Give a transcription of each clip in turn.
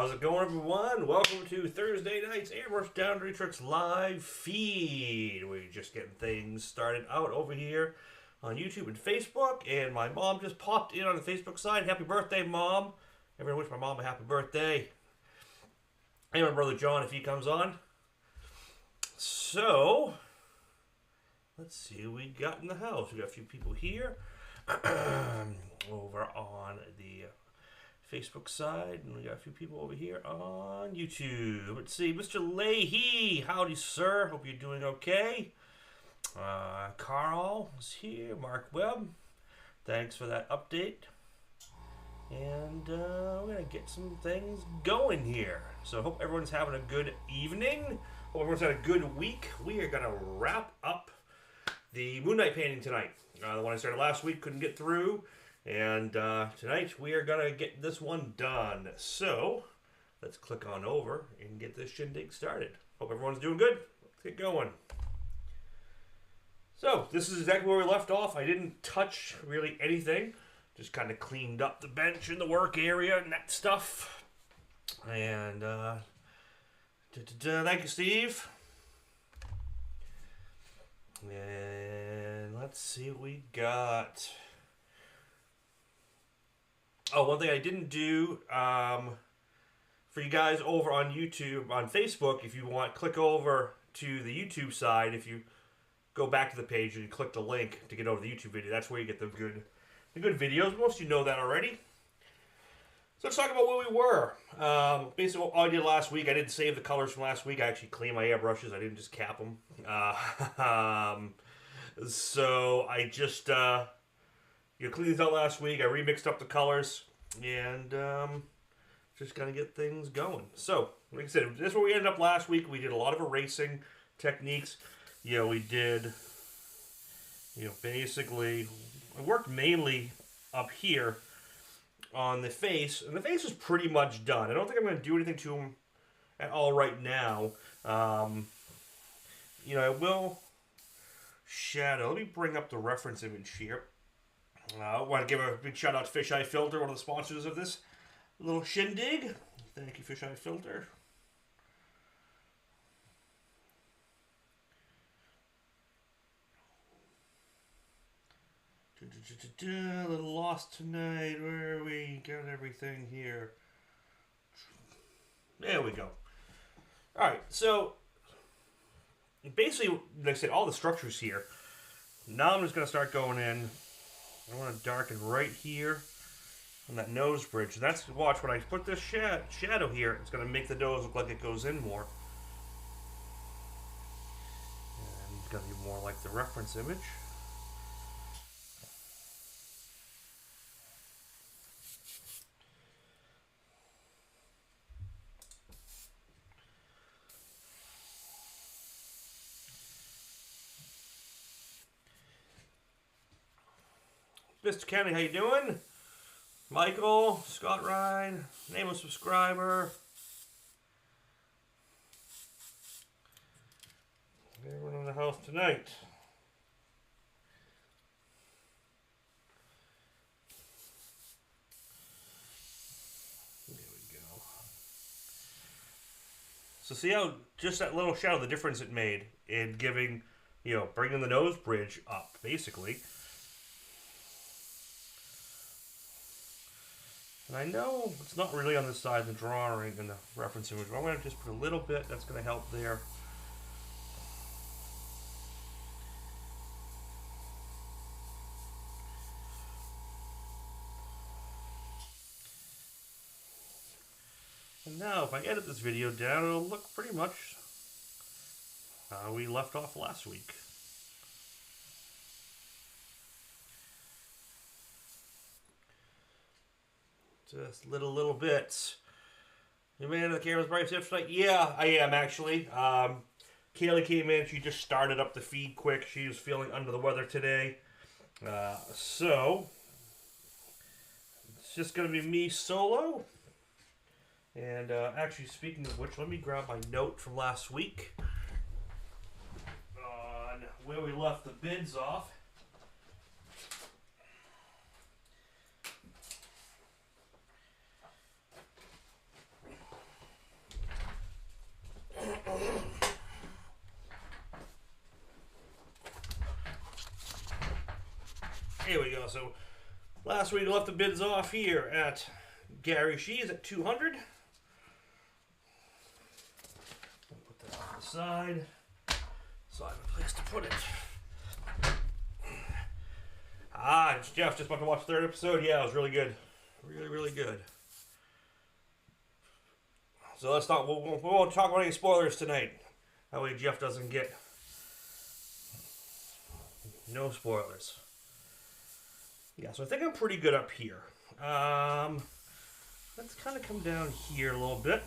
How's it going, everyone? Welcome to Thursday night's Airbrush Downry Tricks live feed. We're just getting things started out over here on YouTube and Facebook, and my mom just popped in on the Facebook side. Happy birthday, Mom. Everyone wish my mom a happy birthday. And my brother John, if he comes on. So, let's see what we got in the house. We got a few people here over on the Facebook side, and we got a few people over here on YouTube. Let's see, Mr. Leahy, howdy, sir. Hope you're doing okay. Carl is here. Mark Webb, thanks for that update. And we're gonna get some things going here. So hope everyone's having a good evening. Hope everyone's had a good week. We are gonna wrap up the Moon Knight painting tonight. The one I started last week, couldn't get through. And tonight we are going to get this one done. So let's click on over and get this shindig started. Hope everyone's doing good. Let's get going. So this is exactly where we left off. I didn't touch really anything. Just kind of cleaned up the bench and the work area and that stuff. And thank you, Steve. And let's see what we got. Oh, one thing I didn't do for you guys over on YouTube, on Facebook, if you want, click over to the YouTube side. If you go back to the page and you click the link to get over the YouTube video, that's where you get the good videos. Most of you know that already. So let's talk about where we were. Basically, what I did last week, I didn't save the colors from last week. I actually cleaned my airbrushes. I didn't just cap them. So I just cleaned these out last week. I remixed up the colors and just gonna get things going. So, like I said, this is where we ended up last week. We did a lot of erasing techniques. We did, basically, I worked mainly up here on the face, and the face is pretty much done. I don't think I'm going to do anything to him at all right now. I will shadow. Let me bring up the reference image here. I want to give a big shout out to Fisheye Filter, one of the sponsors of this little shindig. Thank you, Fisheye Filter. A little lost tonight. Where are we? Got everything here. There we go. Alright, so basically, like I said, all the structures here. Now I'm just going to start going in. I want to darken right here on that nose bridge. And that's, watch, when I put this shadow here, it's going to make the nose look like it goes in more. And it's going to be more like the reference image. Mr. Kenny, how you doing? Michael, Scott Ryan, name of subscriber. Everyone in the house tonight. There we go. So see how just that little shadow, the difference it made in giving, bringing the nose bridge up, basically. And I know it's not really on this side of the drawing and the reference image, but I'm going to just put a little bit. That's going to help there. And now if I edit this video down, it'll look pretty much how we left off last week. Just little bits. You made it to the camera's bright tonight? Yeah, I am actually. Kaylee came in. She just started up the feed quick. She was feeling under the weather today. So, it's just going to be me solo. And actually, speaking of which, let me grab my note from last week on where we left the bids off. Here we go. So last week we left the bids off here at Gary She's at 200. I'll put that on the side. So I have a place to put it. It's Jeff. Just about to watch the third episode. Yeah, it was really good. Really good. So let's not. We won't talk about any spoilers tonight. That way Jeff doesn't get no spoilers. Yeah, so I think I'm pretty good up here. Let's kind of come down here a little bit.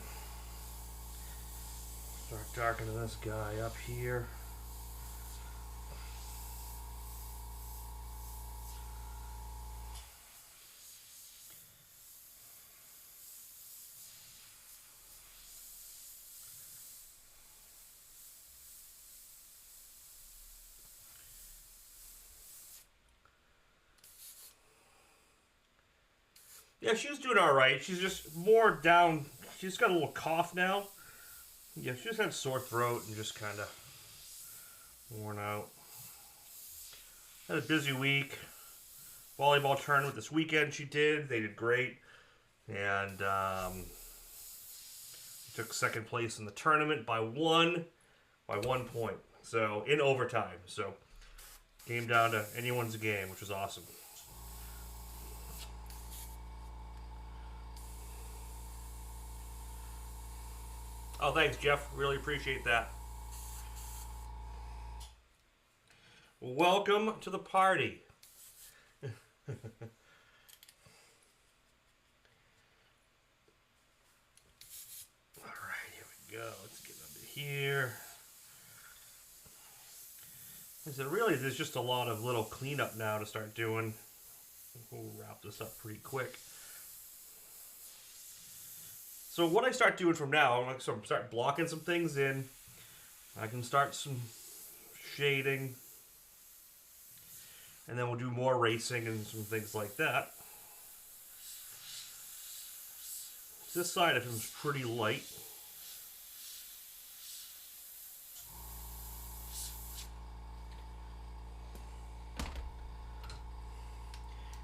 Start darkening this guy up here. Yeah, she was doing alright. She's just more down. She's got a little cough now. Yeah, she just had sore throat and just kind of worn out. Had a busy week. Volleyball tournament this weekend she did. They did great. And took second place in the tournament by one point. So, in overtime. So, came down to anyone's game, which was awesome. Oh, thanks, Jeff. Really appreciate that. Welcome to the party. All right, here we go. Let's get under here. So really, there's just a lot of little cleanup now to start doing. We'll wrap this up pretty quick. So what I start doing from now, I'm going to start blocking some things in. I can start some shading. And then we'll do more racing and some things like that. This side of him is pretty light.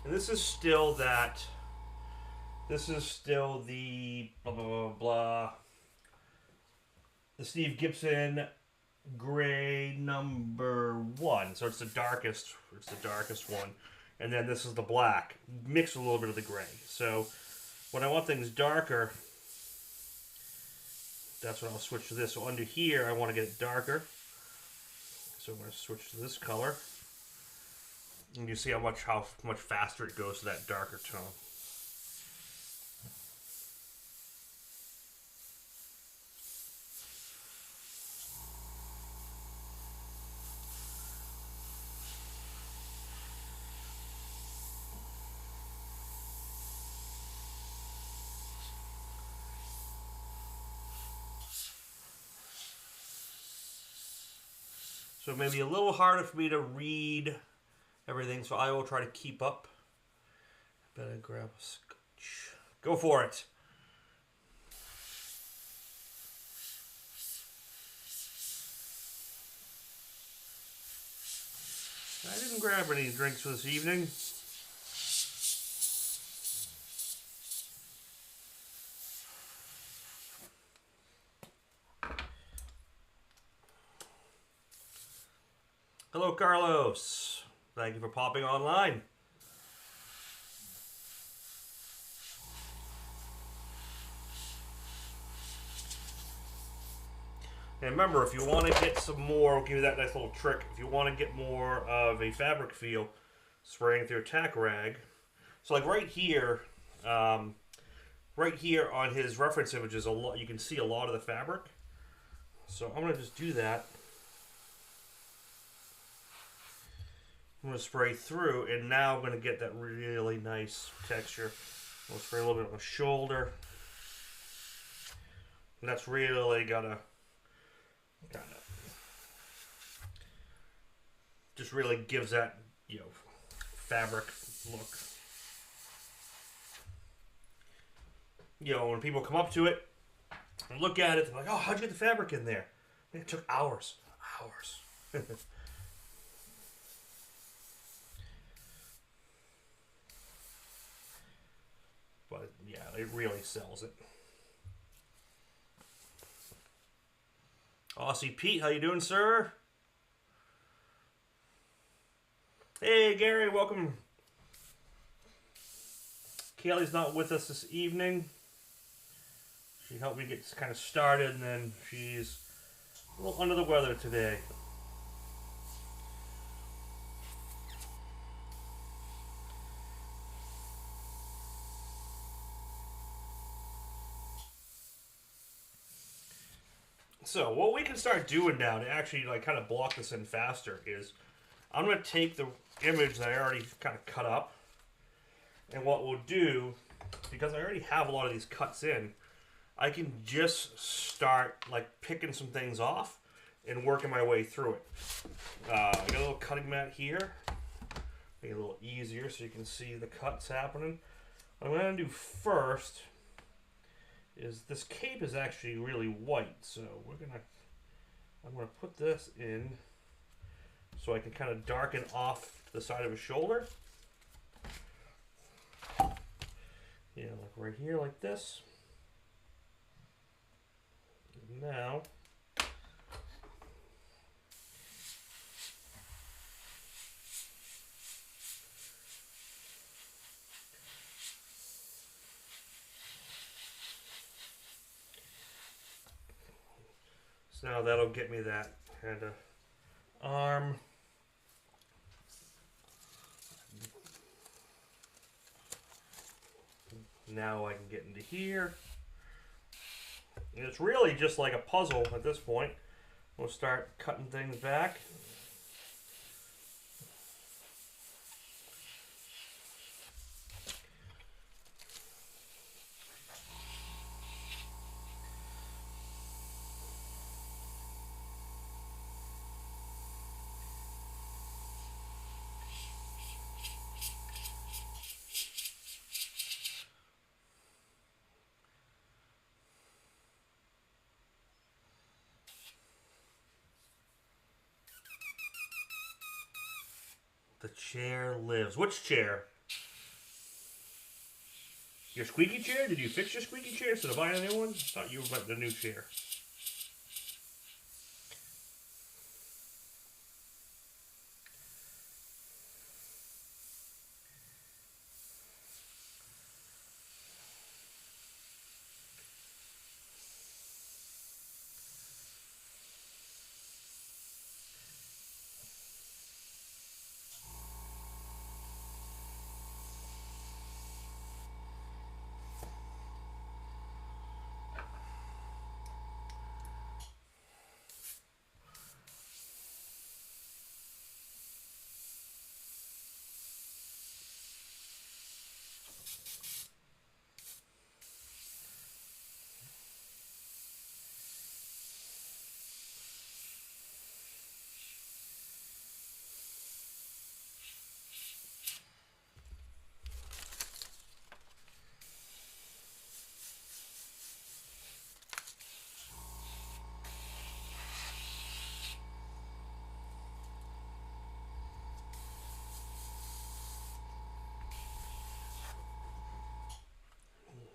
And this is still that... This is still the blah, blah, blah, blah. The Steve Gibson gray number 1. So it's the darkest one. And then this is the black, mixed with a little bit of the gray. So when I want things darker, that's when I'll switch to this. So under here, I want to get it darker. So I'm going to switch to this color. And you see how much faster it goes to that darker tone. So it may be a little harder for me to read everything, so I will try to keep up. Better grab a scotch. Go for it. I didn't grab any drinks for this evening. Hello, Carlos. Thank you for popping online. And remember, if you want to get some more, I'll give you that nice little trick. If you want to get more of a fabric feel, spraying through a tack rag. So like right here on his reference images, you can see a lot of the fabric. So I'm going to just do that. I'm going to spray through, and now I'm going to get that really nice texture. I'll spray a little bit on the shoulder. And that's really got to kind of just really gives that, fabric look. When people come up to it and look at it, they're like, oh, how'd you get the fabric in there? It took hours. But yeah, it really sells it. Aussie Pete, how you doing, sir? Hey, Gary, welcome. Kaylee's not with us this evening. She helped me get kind of started, and then she's a little under the weather today. So what we can start doing now to actually like kind of block this in faster is I'm going to take the image that I already kind of cut up, and what we'll do, because I already have a lot of these cuts in, I can just start like picking some things off and working my way through it. I got a little cutting mat here, make it a little easier so you can see the cuts happening. What I'm going to do first is this cape is actually really white, so I'm gonna put this in so I can kind of darken off the side of his shoulder. Yeah, like right here, like this. And now so that'll get me that kind of arm. Now I can get into here. And it's really just like a puzzle at this point. We'll start cutting things back. The chair lives. Which chair? Your squeaky chair? Did you fix your squeaky chair instead of buying a new one? I thought you were buying the new chair.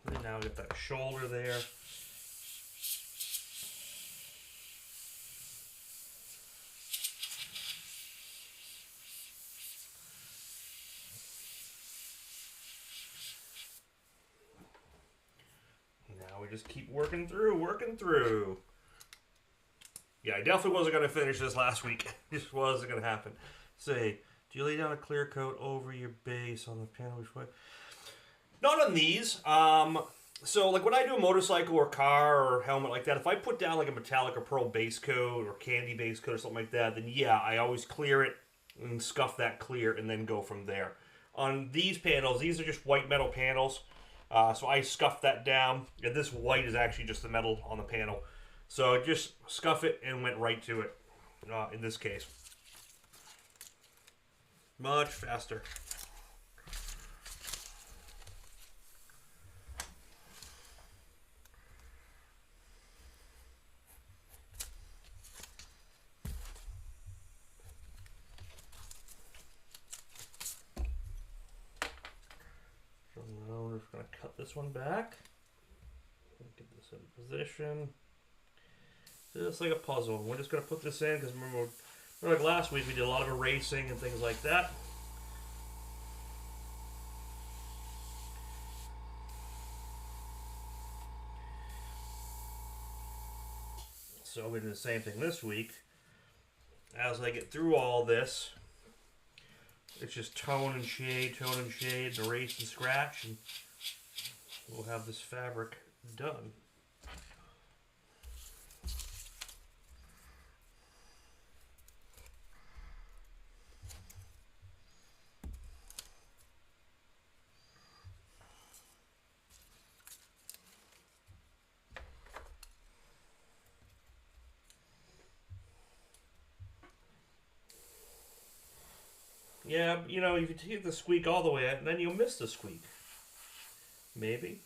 And now we get that shoulder there. Now we just keep working through. Yeah, I definitely wasn't going to finish this last week. This wasn't going to happen. Say, do you lay down a clear coat over your base on the panel before? Not on these. So like when I do a motorcycle or car or helmet like that, if I put down like a metallic or pearl base coat or candy base coat or something like that, then yeah, I always clear it and scuff that clear and then go from there. On these panels, these are just white metal panels. So I scuff that down. And this white is actually just the metal on the panel. So just scuff it and went right to it in this case. Much faster. So now we're just going to cut this one back. Get this in position. Just like a puzzle. We're just going to put this in because remember like last week we did a lot of erasing and things like that. So we do the same thing this week. As I get through all this, it's just tone and shade, erase and scratch, and we'll have this fabric done. Yeah, you know, if you take the squeak all the way out, then you'll miss the squeak. Maybe.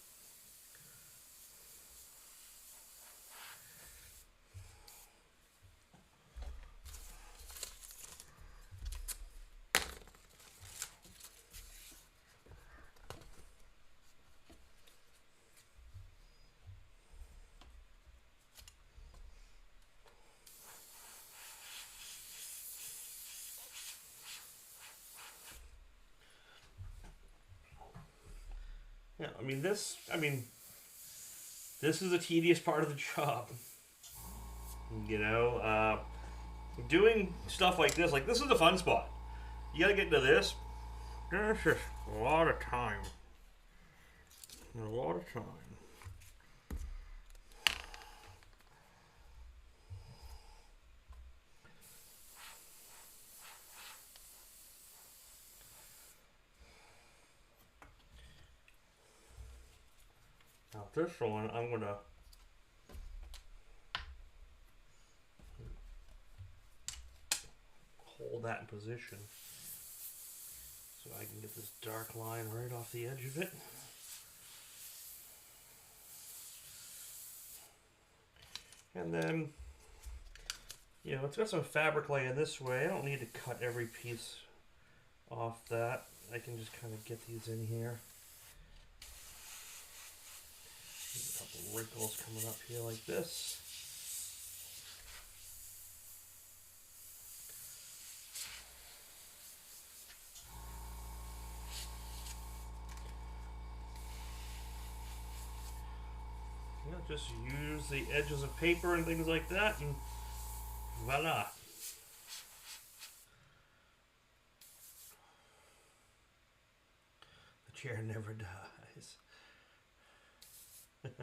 Yeah, this is a tedious part of the job. You know, doing stuff like this is the fun spot. You gotta get into this. There's just a lot of time. A lot of time. Now this one, I'm gonna hold that in position so I can get this dark line right off the edge of it. And then, you know, it's got some fabric laying this way. I don't need to cut every piece off that. I can just kind of get these in here. A couple wrinkles coming up here like this. You know, just use the edges of paper and things like that, and voila. The chair never dies. Here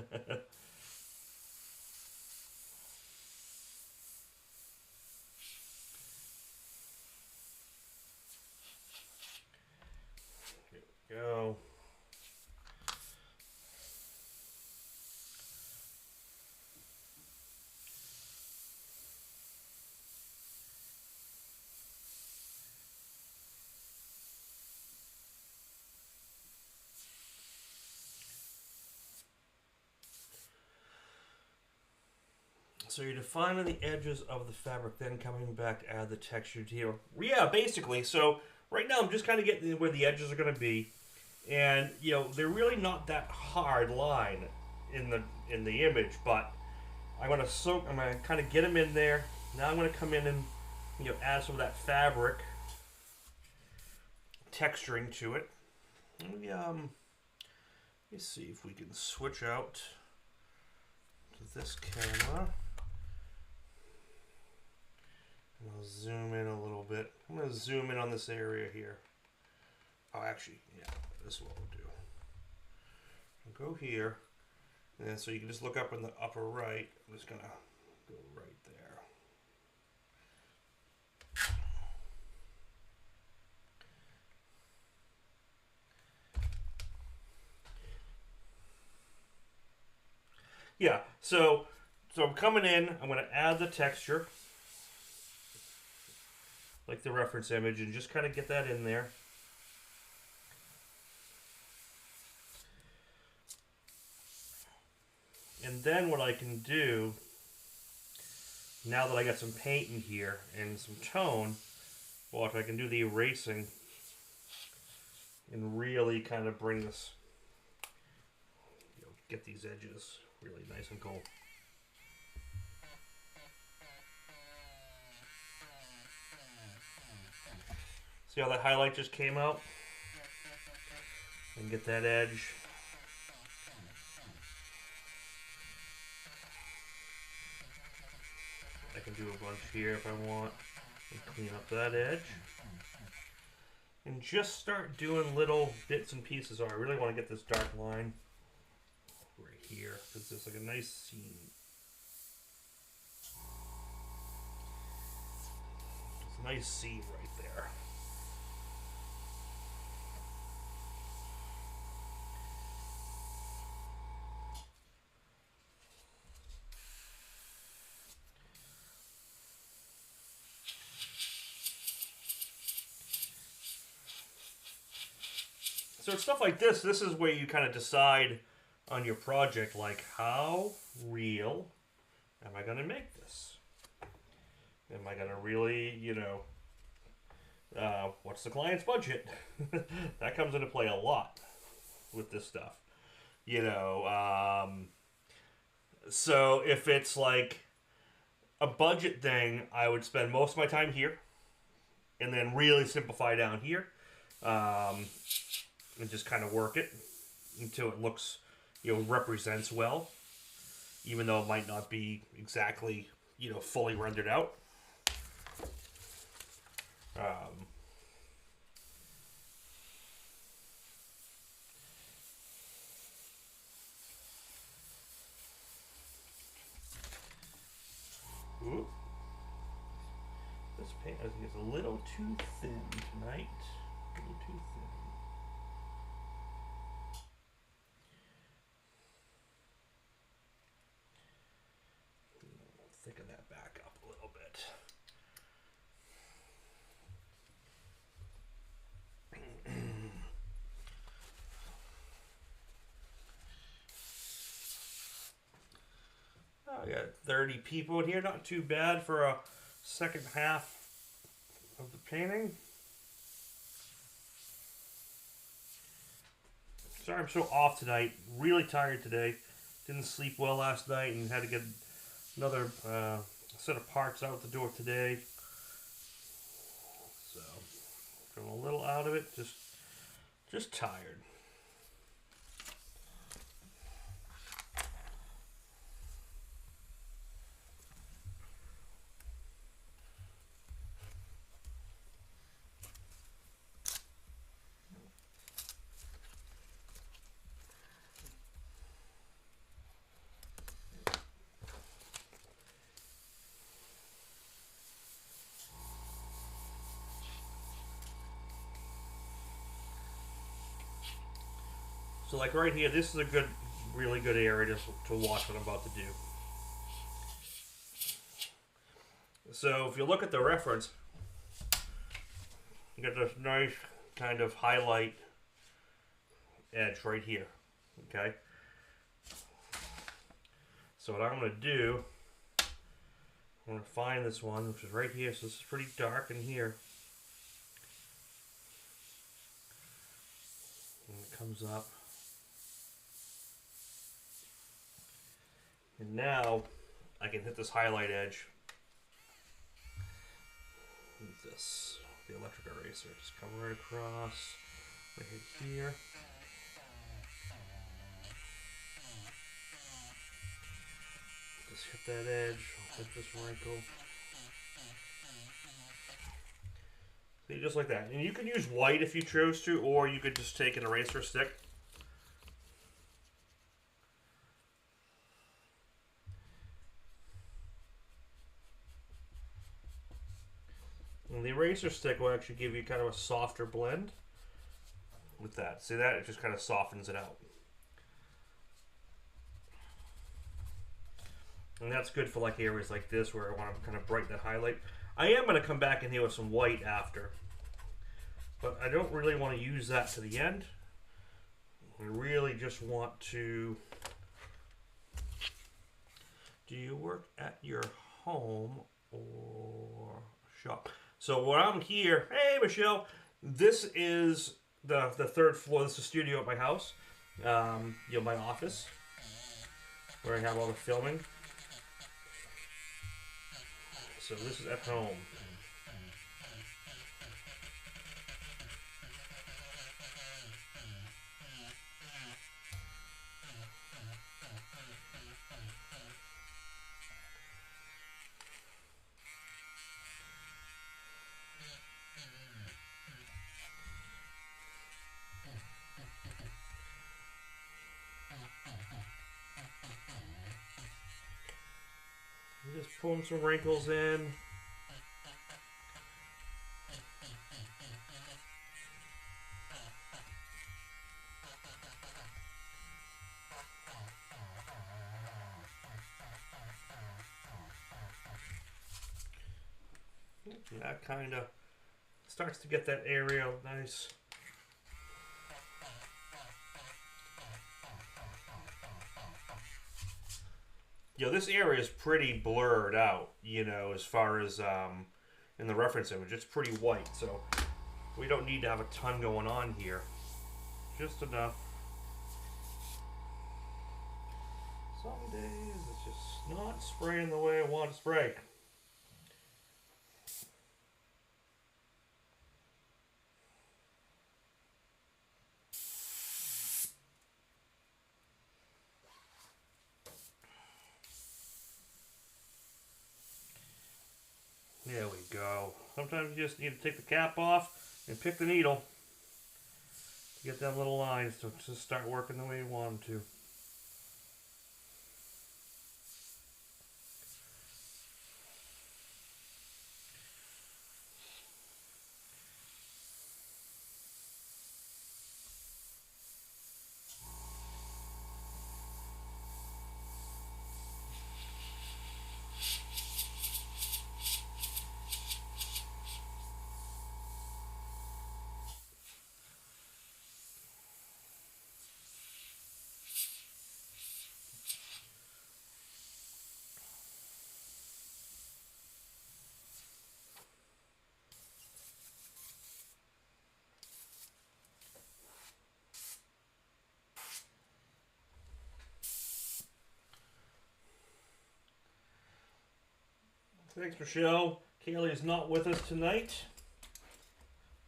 we go. So you're defining the edges of the fabric, then coming back to add the texture to here. Yeah, basically. So right now I'm just kind of getting where the edges are going to be, and you know they're really not that hard line in the image, but I'm going to kind of get them in there. Now I'm going to come in and add some of that fabric texturing to it. Let me see if we can switch out to this camera. I'll zoom in a little bit. I'm going to zoom in on this area here. Oh, actually, yeah, this is what we'll do. I'll go here, and then so you can just look up in the upper right. I'm just going to go right there. Yeah, so I'm coming in. I'm going to add the texture, like the reference image, and just kind of get that in there. And then what I can do, now that I got some paint in here and some tone, well, if I can do the erasing and really kind of bring this get these edges really nice and cool. See how that highlight just came out? And get that edge. I can do a bunch here if I want. And clean up that edge. And just start doing little bits and pieces. Oh, I really want to get this dark line right here, because it's like a nice seam. It's a nice seam right there. So it's stuff like this. This is where you kind of decide on your project, like, how real am I going to make this? Am I going to really, you know, what's the client's budget? That comes into play a lot with this stuff. You know, so if it's like a budget thing, I would spend most of my time here and then really simplify down here. And just kind of work it until it looks, you know, represents well, even though it might not be exactly, you know, fully rendered out. Ooh. This paint, I think, is a little too thin tonight. A little too thin. Thicken that back up a little bit. Oh, I got 30 people in here. Not too bad for a second half of the painting. Sorry I'm so off tonight. Really tired today. Didn't sleep well last night and had to get another set of parts out the door today. So, I'm a little out of it. Just tired. So like right here, this is a good, really good area to watch what I'm about to do. So if you look at the reference, you get this nice kind of highlight edge right here, okay? So what I'm going to do, I'm going to find this one, which is right here. So this is pretty dark in here. And it comes up. And now I can hit this highlight edge with this, the electric eraser. Just come right across, right here. Just hit that edge, hit this wrinkle. See, just like that. And you can use white if you chose to, or you could just take an eraser stick. And the eraser stick will actually give you kind of a softer blend with that. See that? It just kind of softens it out. And that's good for like areas like this where I want to kind of brighten the highlight. I am going to come back in here with some white after. But I don't really want to use that to the end. I really just want to... Do you work at your home or shop? So when I'm here, hey Michelle, this is the third floor. This is the studio at my house, you know, my office. where I have all the filming. So this is at home. Just pulling some wrinkles in. That kind of starts to get that area nice. You know, this area is pretty blurred out, you know, as far as in the reference image. It's pretty white, so we don't need to have a ton going on here. Just enough. Some days it's just not spraying the way I want to spray. There we go. Sometimes you just need to take the cap off and pick the needle to get them little lines to just start working the way you want them to. Thanks, Michelle. Kaylee is not with us tonight.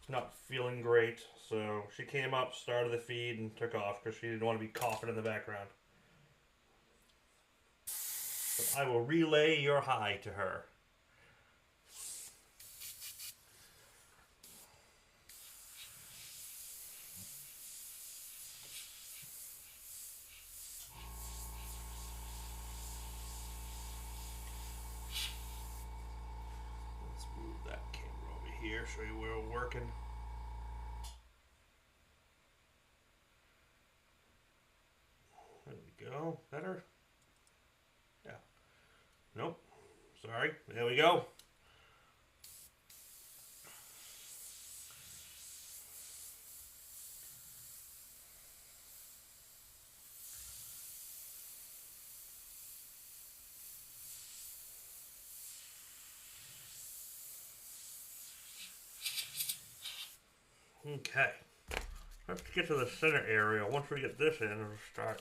Not feeling great, so she came up, started the feed, and took off because she didn't want to be coughing in the background. But I will relay your hi to her. Here, show you where we're working. There we go. Better? Yeah. Nope. Sorry. There we go. Okay. Let's get to the center area. Once we get this in, it'll start.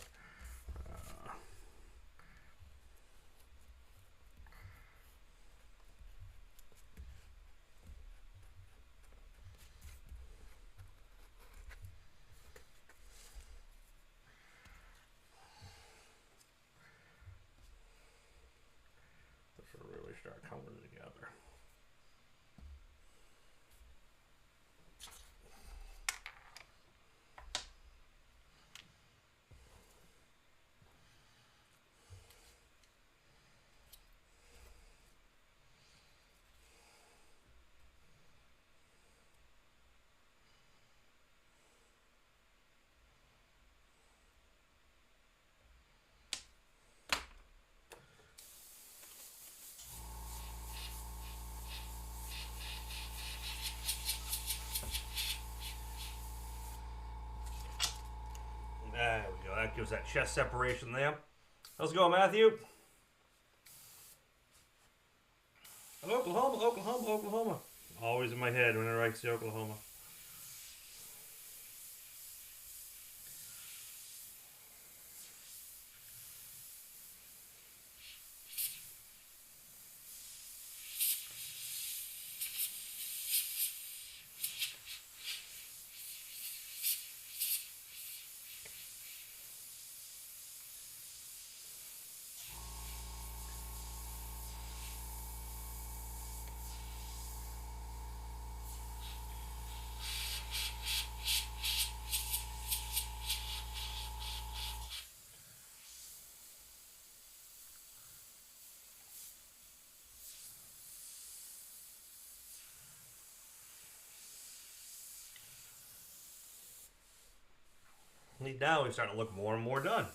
This will really start coming together. There we go. That gives that chest separation there. How's it going, Matthew? Oklahoma, Oklahoma, Oklahoma. Always in my head whenever I see Oklahoma. Now we're starting to look more and more done.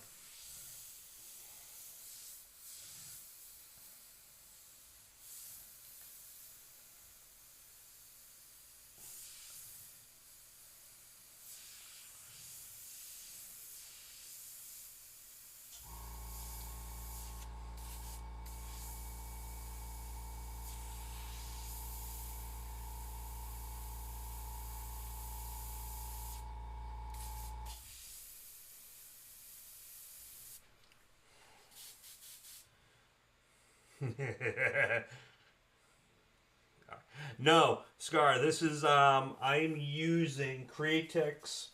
No, Scar, this is I'm using Createx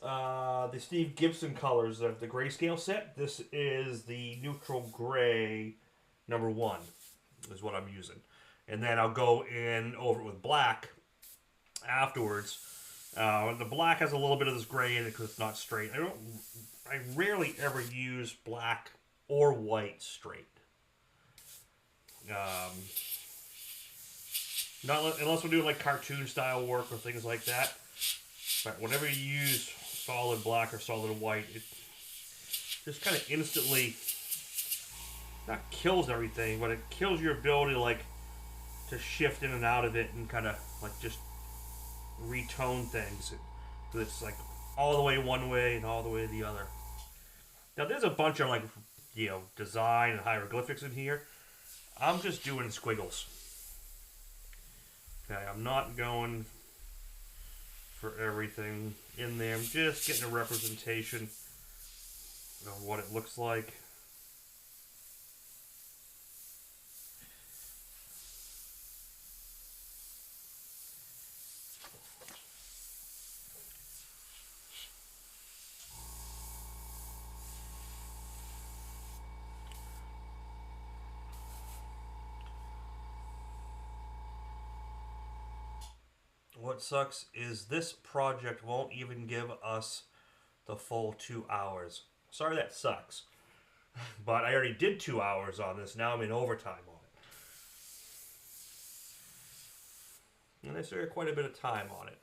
the Steve Gibson colors of the grayscale set. This is the neutral gray #1 is what I'm using. And then I'll go in over it with black afterwards. The black has a little bit of this gray in it because it's not straight. I rarely ever use black or white straight. Not unless we're doing like cartoon style work or things like that. But whenever you use solid black or solid white, it just kind of instantly not kills everything, but it kills your ability to shift in and out of it and kind of just retone things. Because it's like all the way one way and all the way the other. Now there's a bunch of design and hieroglyphics in here. I'm just doing squiggles. Okay, I'm not going for everything in there. I'm just getting a representation of what it looks like. What sucks is this project won't even give us the full 2 hours. Sorry that sucks. But I already did 2 hours on this. Now I'm in overtime on it. And I spent quite a bit of time on it.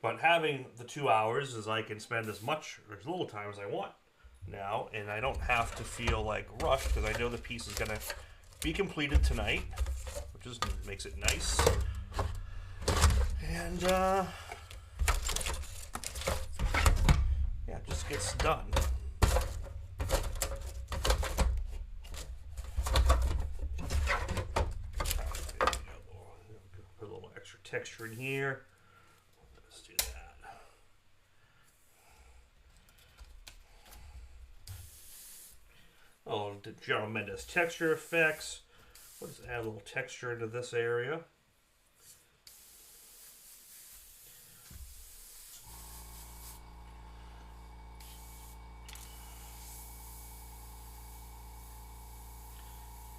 But having the 2 hours is I can spend as much or as little time as I want now, and I don't have to feel rushed because I know the piece is going to be completed tonight, which just makes it nice. And yeah, it just gets done. Put a little extra texture in here. Let's do that. Oh, General Mendes texture effects. Let's add a little texture into this area.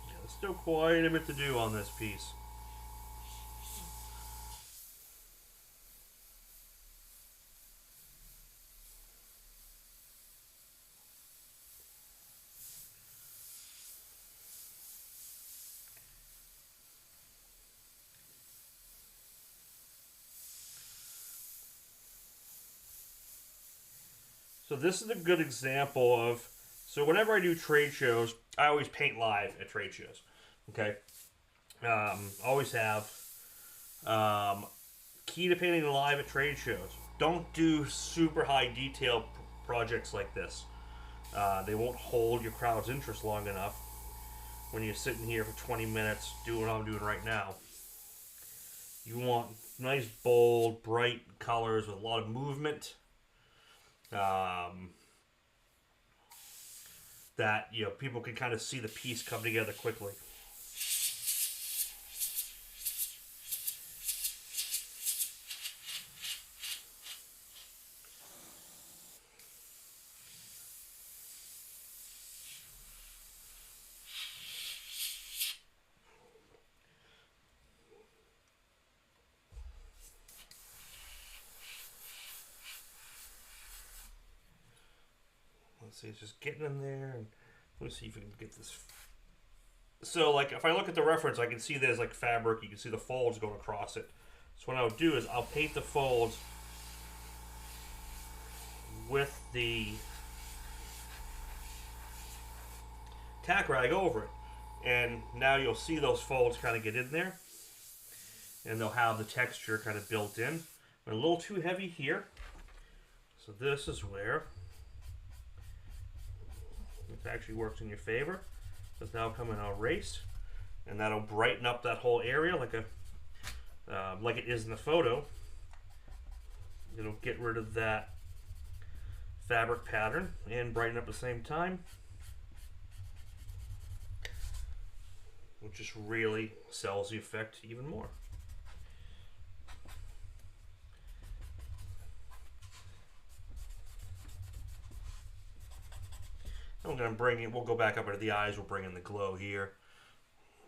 Yeah, there's still quite a bit to do on this piece. So this is a good example of, so whenever I do trade shows, I always paint live at trade shows. Okay. Always have. Key to painting live at trade shows. Don't do super high detail projects like this. They won't hold your crowd's interest long enough when you're sitting here for 20 minutes doing what I'm doing right now. You want nice, bold, bright colors with a lot of movement. That people can kind of see the piece come together quickly. See, it's just getting in there and Let me see if we can get this. So, like, if I look at the reference, I can see there's, like, fabric. You can see the folds going across it. So what I would do is I'll paint the folds with the tack rag over it. And now you'll see those folds kind of get in there. And they'll have the texture kind of built in. But a little too heavy here. So this is where it actually works in your favor. It's now coming out erased, and that'll brighten up that whole area like it is in the photo. It'll get rid of that fabric pattern and brighten up at the same time, which just really sells the effect even more. I'm going to bring in, we'll go back up into the eyes, we'll bring in the glow here.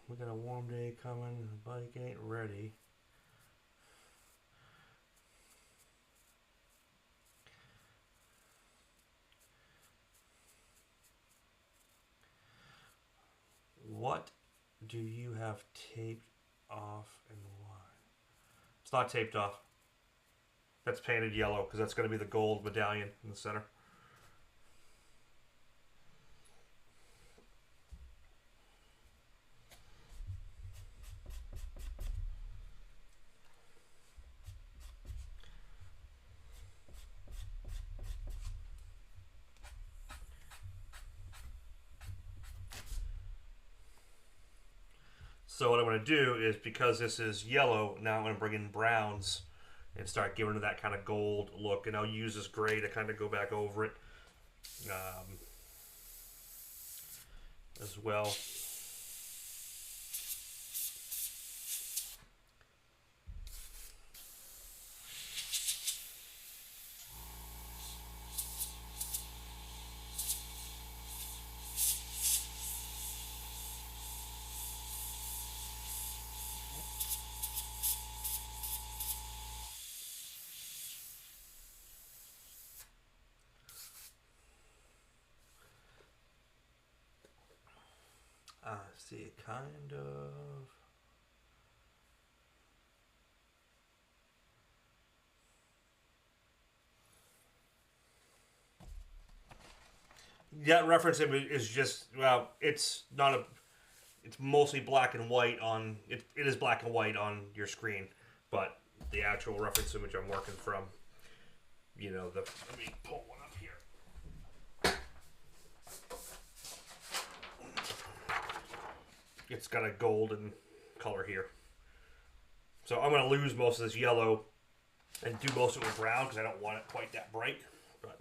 We got a warm day coming, the bike ain't ready. What do you have taped off and why? It's not taped off. That's painted yellow because that's going to be the gold medallion in the center. So what I'm going to do is, because this is yellow, now I'm going to bring in browns and start giving it that kind of gold look. And I'll use this gray to kind of go back over it as well. See, kind of. That reference image is just, well, it's not a, it's mostly black and white on, it is black and white on your screen, but the actual reference image I'm working from, you know, let me pull one up here. It's got a golden color here. So I'm going to lose most of this yellow and do most of it with brown because I don't want it quite that bright. But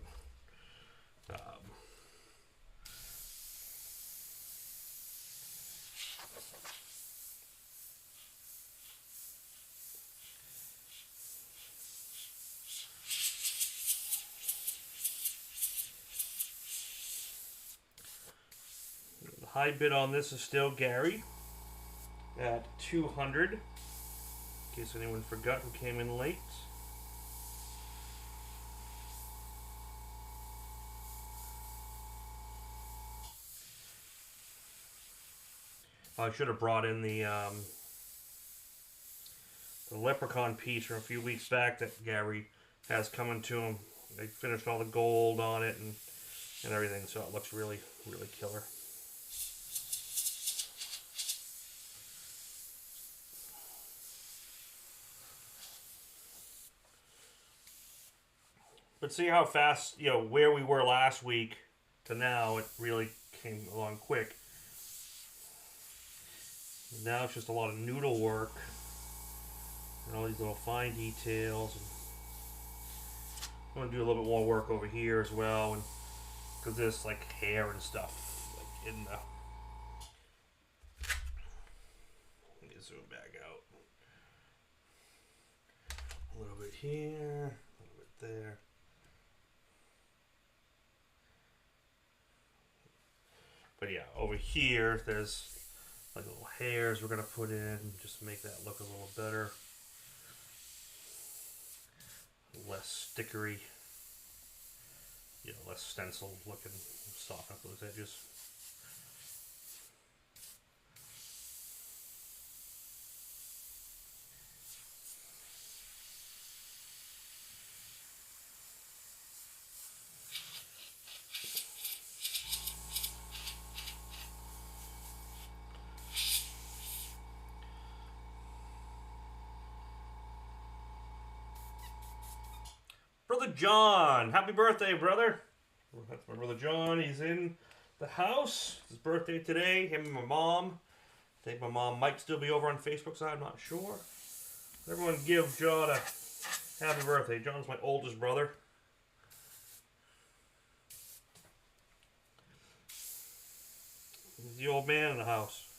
the high bid on this is still Gary at 200. In case anyone forgot who came in late. I should have brought in the leprechaun piece from a few weeks back that Gary has coming to him. They finished all the gold on it and everything, so it looks really, really killer. But see how fast, you know, where we were last week to now, it really came along quick. Now it's just a lot of noodle work and all these little fine details. And I'm going to do a little bit more work over here as well, and because there's like hair and stuff like in the. Let me zoom back out. A little bit here, a little bit there. But yeah, over here there's like little hairs we're gonna put in just to make that look a little better, less stickery, you know, less stencil looking, soften up those edges. Brother John. Happy birthday, brother. That's my brother John. He's in the house. It's his birthday today. Him and my mom. I think my mom might still be over on Facebook, so I'm not sure. Everyone give John a happy birthday. John's my oldest brother. He's the old man in the house.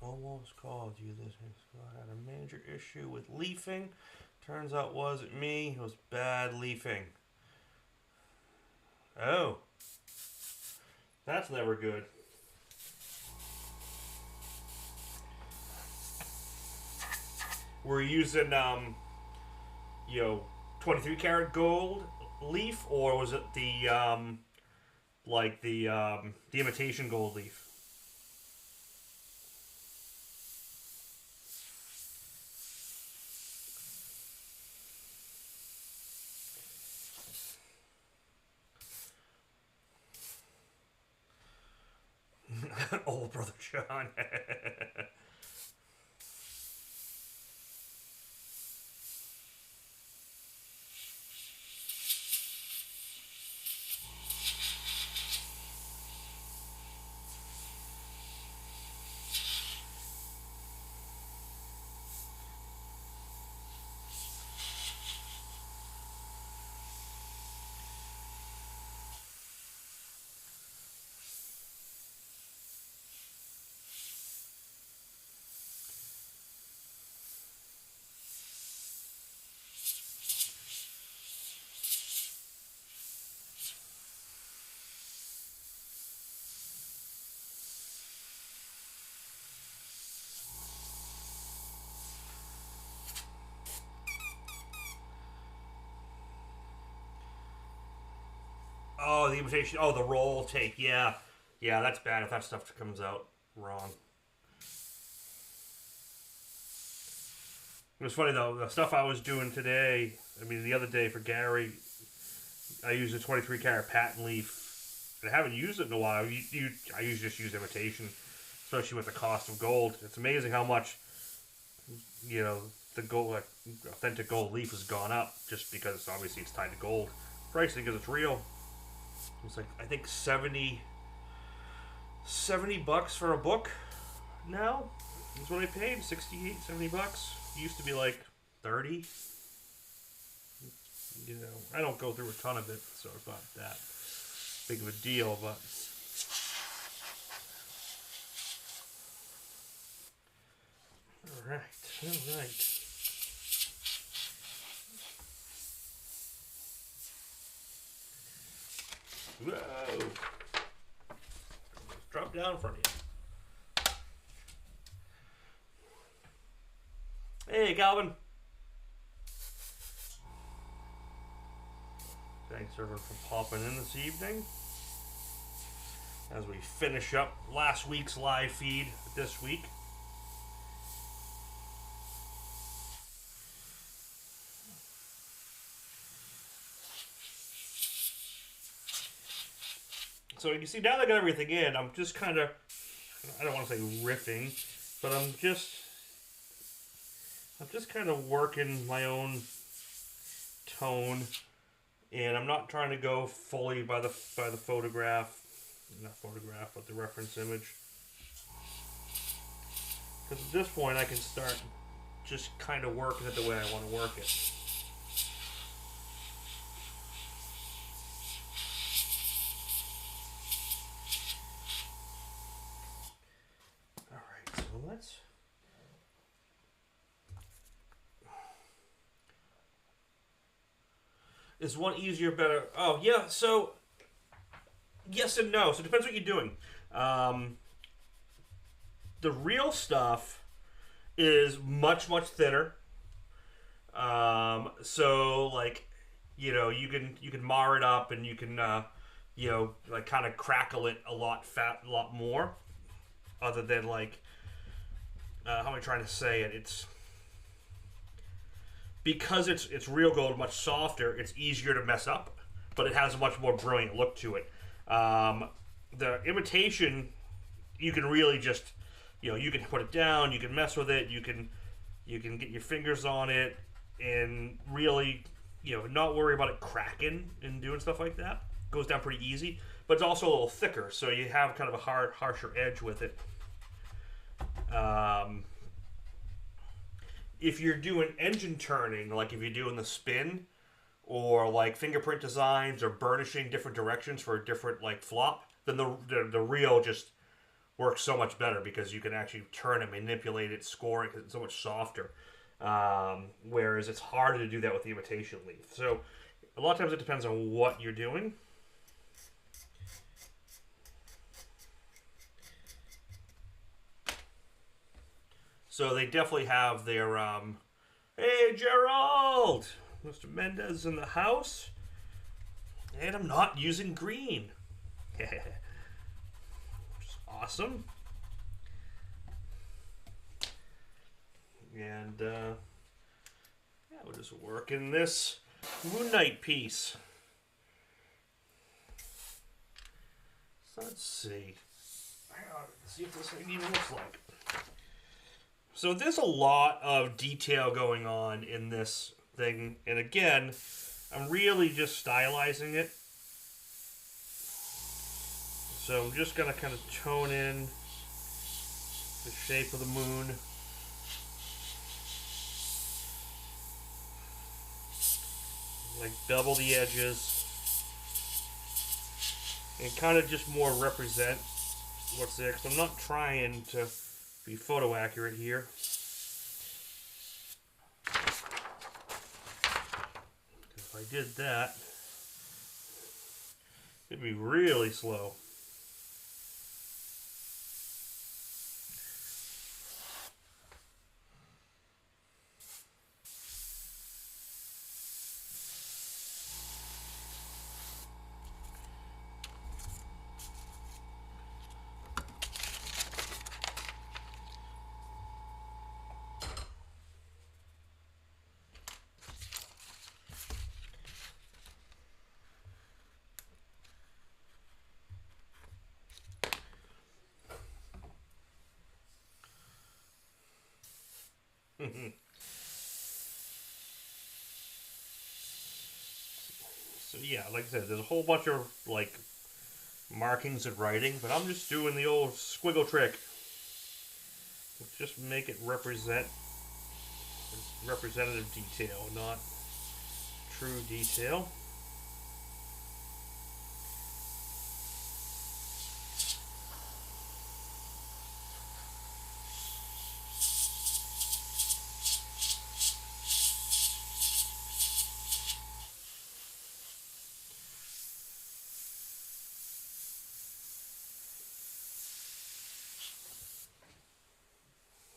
Almost called you this. I had a major issue with leafing. Turns out it wasn't me. It was bad leafing. Oh. That's never good. We're using, 23 karat gold leaf, or was it the, the imitation gold leaf? Old brother John. Oh, the imitation. Oh, the roll tape. Yeah. Yeah, that's bad if that stuff comes out wrong. It was funny, though. The stuff I was doing today, the other day for Gary, I used a 23 karat patent leaf. I haven't used it in a while. I usually just use imitation, especially with the cost of gold. It's amazing how much, the gold, authentic gold leaf has gone up just because obviously it's tied to gold. Pricing because it's real. It's like, I think $70 for a book now is what I paid. 68, $70. It used to be like 30. I don't go through a ton of it, so it's not that big of a deal, but all right. Whoa. Drop down in front of you. Hey, Calvin. Thanks, everyone, for popping in this evening. As we finish up last week's live feed this week. So you see, now that I got everything in, I'm just kind of, I don't want to say riffing, but I'm just kind of working my own tone, and I'm not trying to go fully by the photograph, not photograph, but the reference image. Because at this point, I can start just kind of working it the way I want to work it. Is one easier, better? Oh, yeah, so yes and no. So it depends what you're doing. The real stuff is much, much thinner. So, like, you can mar it up and you can, like kind of crackle it a lot more. Other than, like, how am I trying to say it? It's... Because it's real gold, much softer, it's easier to mess up, but it has a much more brilliant look to it. The imitation, you can really just, you can put it down, you can mess with it, you can get your fingers on it, and really, not worry about it cracking and doing stuff like that. Goes down pretty easy, but it's also a little thicker, so you have kind of a harsher edge with it. If you're doing engine turning, like if you're doing the spin, or like fingerprint designs, or burnishing different directions for a different like flop, then the reel just works so much better because you can actually turn and manipulate it, score it, because it's so much softer. Whereas it's harder to do that with the imitation leaf. So a lot of times it depends on what you're doing. So they definitely have their, hey Gerald! Mr. Mendez in the house. And I'm not using green. Which is awesome. And, yeah, we'll just work in this Moon Knight piece. So let's see. Let's see what this thing even looks like. So there's a lot of detail going on in this thing, and again, I'm really just stylizing it. So I'm just going to kind of tone in the shape of the moon. Like double the edges. And kind of just more represent what's there, because I'm not trying to be photo accurate here. If I did that, it'd be really slow. So yeah, like I said, there's a whole bunch of like markings and writing, but I'm just doing the old squiggle trick. Just make it represent representative detail, not true detail.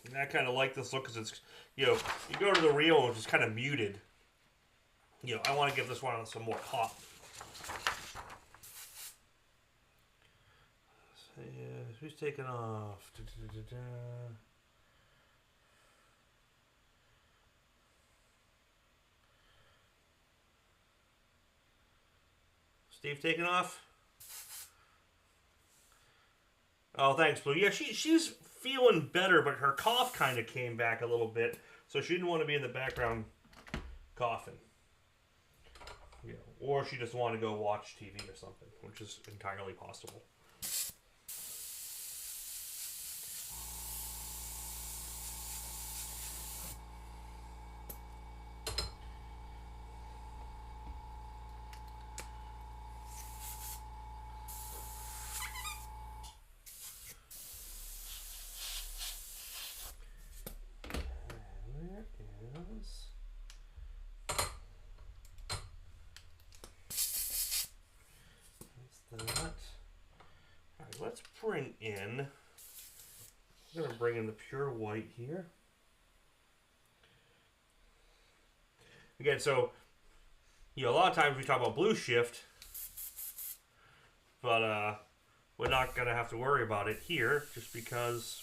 And I kind of like this look because it's, you go to the reel, which is kind of muted. I want to give this one some more pop. So, yeah, who's taking off? Steve taking off? Oh, thanks, Blue. Yeah, she's feeling better, but her cough kind of came back a little bit, so she didn't want to be in the background coughing. Or she just wanted to go watch TV or something, which is entirely possible. Let's bring in, I'm going to bring in the pure white here. Again, so, a lot of times we talk about blue shift, but we're not going to have to worry about it here just because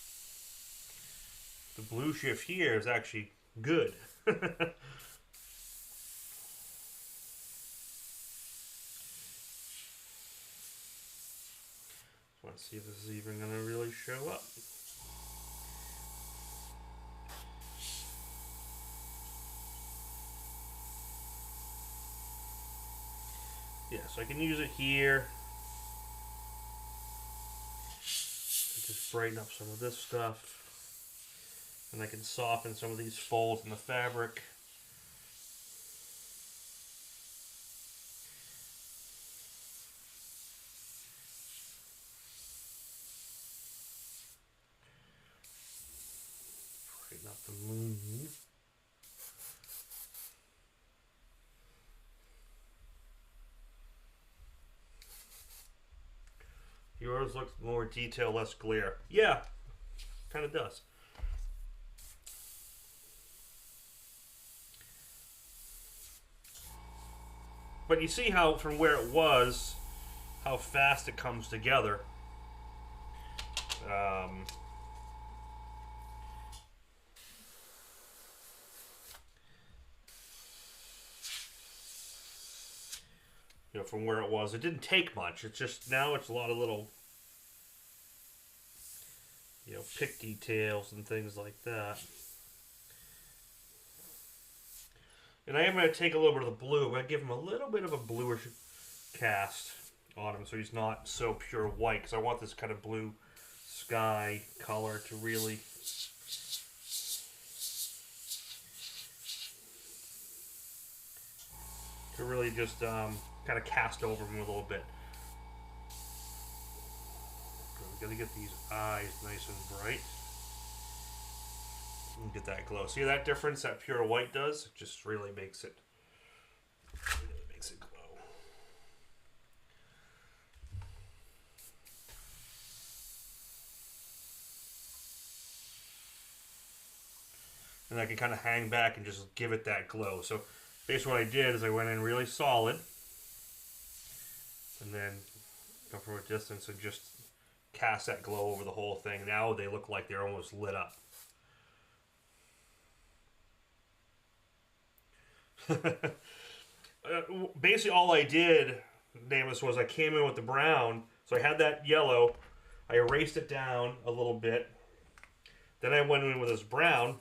the blue shift here is actually good. Let's see if this is even going to really show up. Yeah, so I can use it here. Just brighten up some of this stuff. And I can soften some of these folds in the fabric. Brighten up the moon. Yours looks more detail, less glare. Yeah, kind of does. But you see how, from where it was, how fast it comes together. You know, from where it was, it didn't take much. It's just now it's a lot of little, you know, pick details and things like that. And I am going to take a little bit of the blue. I'm going to give him a little bit of a bluish cast on him so he's not so pure white, because I want this kind of blue sky color to really just kind of cast over him a little bit. We've got to get these eyes nice and bright. And get that glow. See that difference that pure white does? It just really makes it glow. And I can kind of hang back and just give it that glow. So basically what I did is I went in really solid and then go from a distance and just cast that glow over the whole thing. Now they look like they're almost lit up. Basically all I did, Namus, was I came in with the brown. So I had that yellow. I erased it down a little bit. Then I went in with this brown.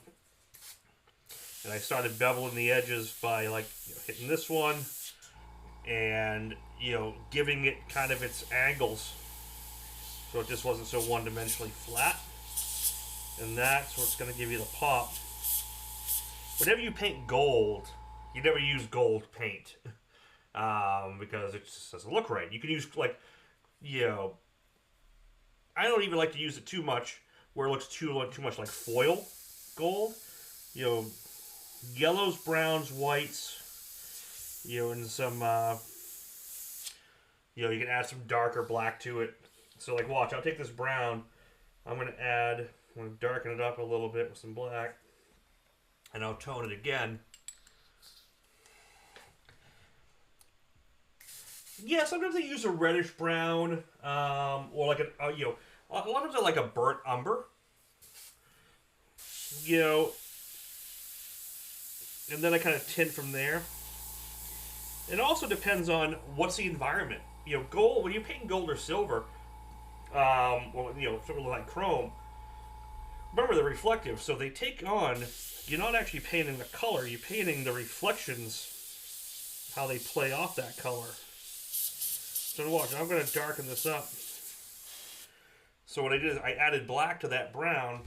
And I started beveling the edges by, like, you know, hitting this one and, you know, giving it kind of its angles so it just wasn't so one-dimensionally flat. And that's what's going to give you the pop. Whenever you paint gold, you never use gold paint because it just doesn't look right. You can use, like, you know, I don't even like to use it too much where it looks too much like foil gold. You know, yellows, browns, whites, you know, and some, you know, you can add some darker black to it. So, like, watch, I'll take this brown, I'm going to darken it up a little bit with some black, and I'll tone it again. Yeah, sometimes I use a reddish brown, or like a, you know, a lot of times I like a burnt umber, you know, and then I kind of tint from there. It also depends on what's the environment. You know, gold, when you're painting gold or silver, or, you know, something like chrome, remember they're reflective, so they take on, you're not actually painting the color, you're painting the reflections, how they play off that color. So watch, I'm going to darken this up. So what I did is I added black to that brown.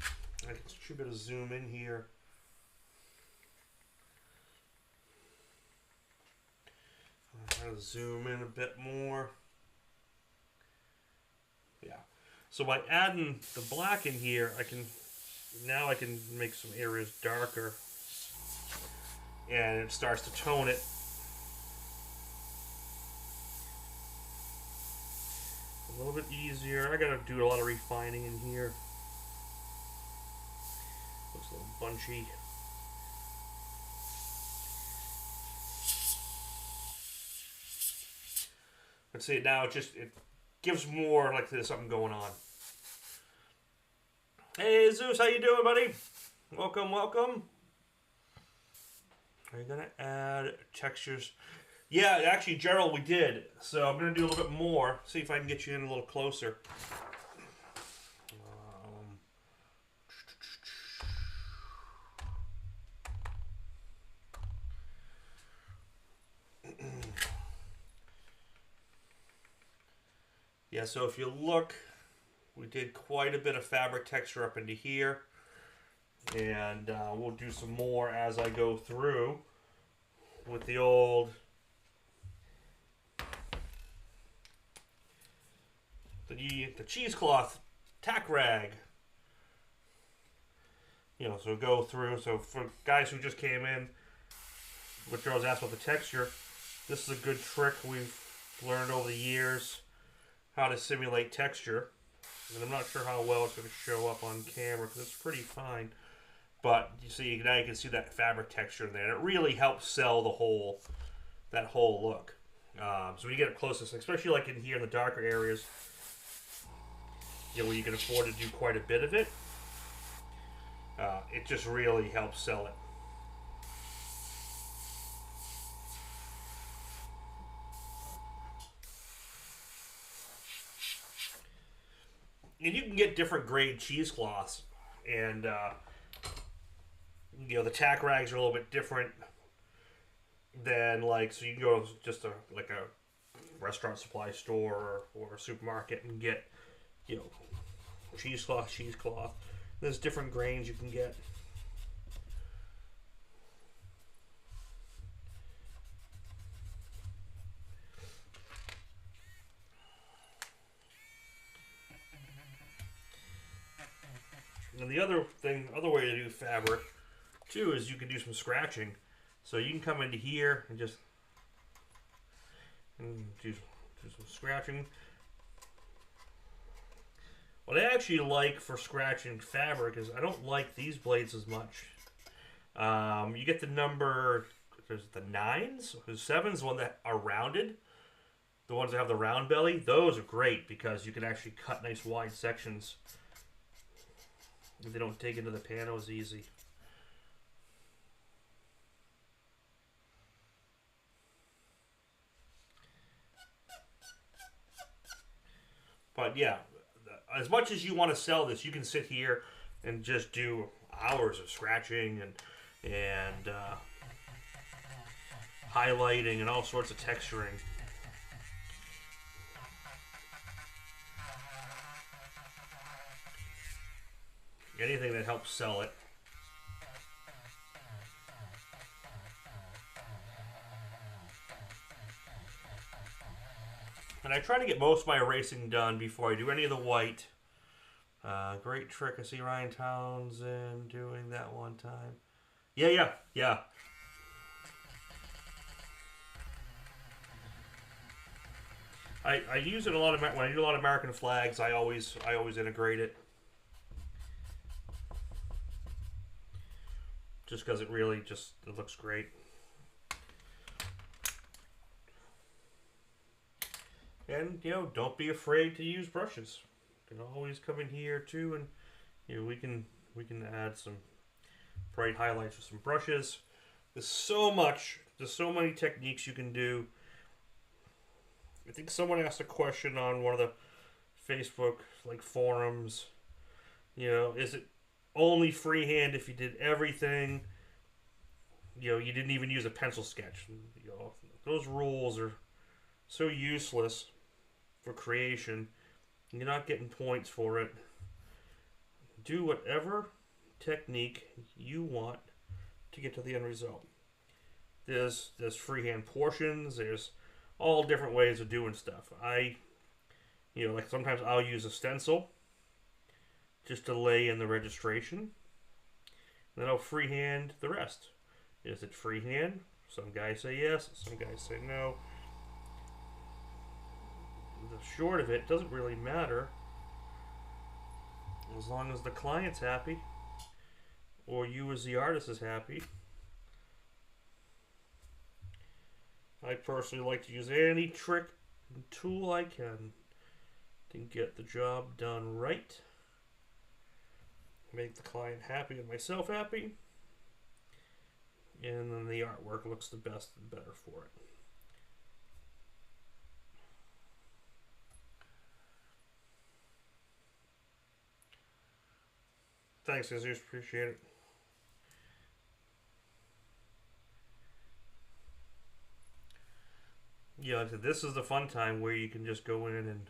I should be able to zoom in here. I'm trying to zoom in a bit more. Yeah. So by adding the black in here, I can make some areas darker, and it starts to tone it. A little bit easier. I gotta do a lot of refining in here. Looks a little bunchy. Let's see, now it gives more like there's something going on. Hey Zeus, how you doing, buddy? Welcome, welcome. Are you gonna add textures? Yeah, actually, Gerald, we did. So I'm going to do a little bit more. See if I can get you in a little closer. Yeah, so if you look, we did quite a bit of fabric texture up into here. And we'll do some more as I go through with the old the cheesecloth tack rag. You know, so go through. So for guys who just came in, what Charles asked about the texture, this is a good trick we've learned over the years how to simulate texture. And I'm not sure how well it's going to show up on camera because it's pretty fine. But you see, now you can see that fabric texture there. And it really helps sell that whole look. So when you get up close, especially like in here in the darker areas, you know, where you can afford to do quite a bit of it, it just really helps sell it. And you can get different grade cheesecloths, and you know, the tack rags are a little bit different than like, so you can go just like a restaurant supply store or a supermarket and get, you know, cheesecloth. There's different grains you can get. And the other way to do fabric too is you can do some scratching. So you can come into here and just do some scratching. What I actually like for scratching fabric is I don't like these blades as much. You get the number, there's the 9s, the 7s, the one that are rounded. The ones that have the round belly, those are great because you can actually cut nice wide sections. They don't dig into the panel as easy. But yeah, as much as you want to sell this, you can sit here and just do hours of scratching and highlighting and all sorts of texturing. Anything that helps sell it. And I try to get most of my erasing done before I do any of the white. Great trick. I see Ryan Townsend doing that one time. Yeah. I use it a lot of when I do a lot of American flags. I always integrate it. Just because it really it looks great. And, you know, don't be afraid to use brushes. You can always come in here too, and you know, we can add some bright highlights with some brushes. There's so many techniques you can do. I think someone asked a question on one of the Facebook forums. You know, is it only freehand if you did everything? You know, you didn't even use a pencil sketch. You know, those rules are so useless for creation. You're not getting points for it. Do whatever technique you want to get to the end result. There's freehand portions. There's all different ways of doing stuff. You know, like sometimes I'll use a stencil just to lay in the registration. And then I'll freehand the rest. Is it freehand? Some guys say yes, some guys say no. The short of it doesn't really matter as long as the client's happy or you as the artist is happy. I personally like to use any trick and tool I can to get the job done right, make the client happy and myself happy, and then the artwork looks the best and better for it. Thanks, Jesus. Appreciate it. Yeah, like I said, this is the fun time where you can just go in and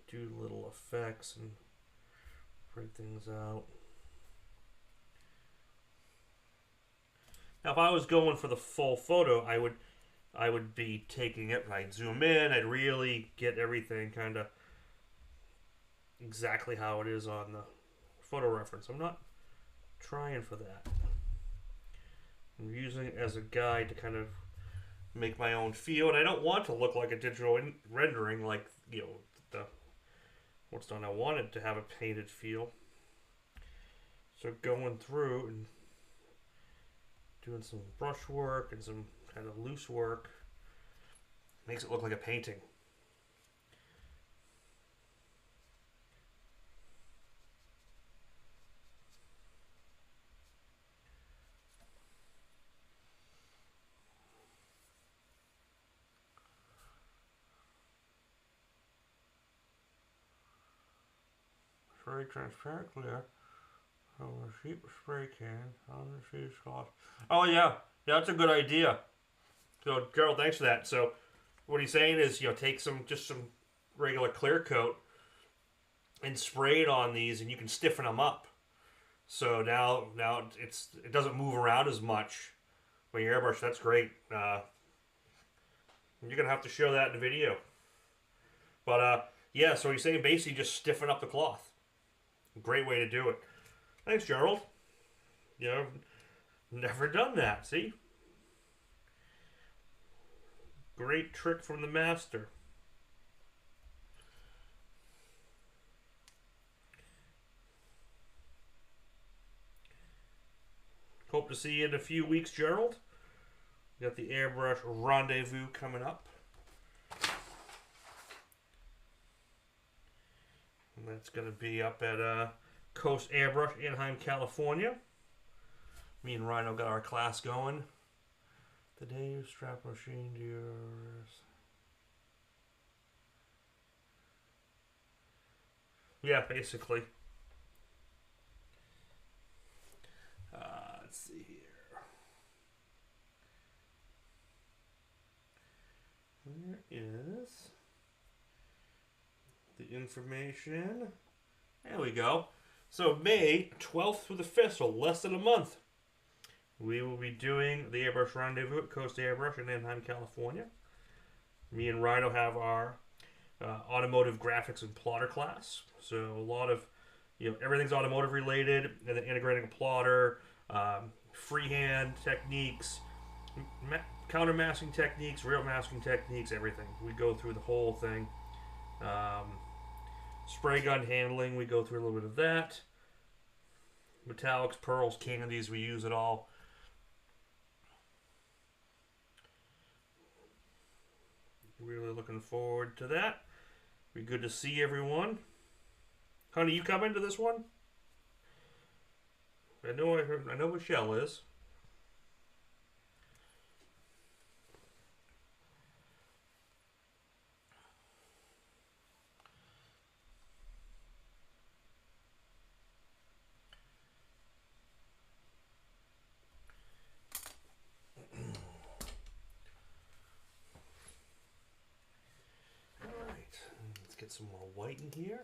do little effects and break things out. Now, if I was going for the full photo, I would be taking it. I'd zoom in. I'd really get everything kind of exactly how it is on the photo reference. I'm not trying for that. I'm using it as a guide to kind of make my own feel, and I don't want to look like a digital rendering, like the what's done. I want it to have a painted feel. So going through and doing some brush work and some kind of loose work makes it look like a painting. Very transparent, clear. On a sheet of spray can on the cheesecloth. Oh yeah, that's a good idea. So Gerald, thanks for that. So what he's saying is, take some regular clear coat and spray it on these, and you can stiffen them up. So now it doesn't move around as much when you airbrush. That's great. You're gonna have to show that in the video. But yeah, so he's saying basically just stiffen up the cloth. Great way to do it. Thanks, Gerald. Never done that. See? Great trick from the master. Hope to see you in a few weeks, Gerald. We got the Airbrush Rendezvous coming up. And that's going to be up at Coast Airbrush, Anaheim, California. Me and Rhino got our class going. The day you strap a machine to yours. Yeah, basically. Let's see here. Where is the information? There we go. So May 12th through the 5th, so less than a month, we will be doing the Airbrush Rendezvous at Coast Airbrush in Anaheim, California. Me and Rhino have our automotive graphics and plotter class. So a lot of, everything's automotive related, and then integrating a plotter, freehand techniques, counter masking techniques, real masking techniques, everything. We go through the whole thing. Spray gun handling, we go through a little bit of that. Metallics, pearls, candies, we use it all. Really looking forward to that. Be good to see everyone. Honey, you coming to this one? I know Michelle is. Alright, let's get some more white in here.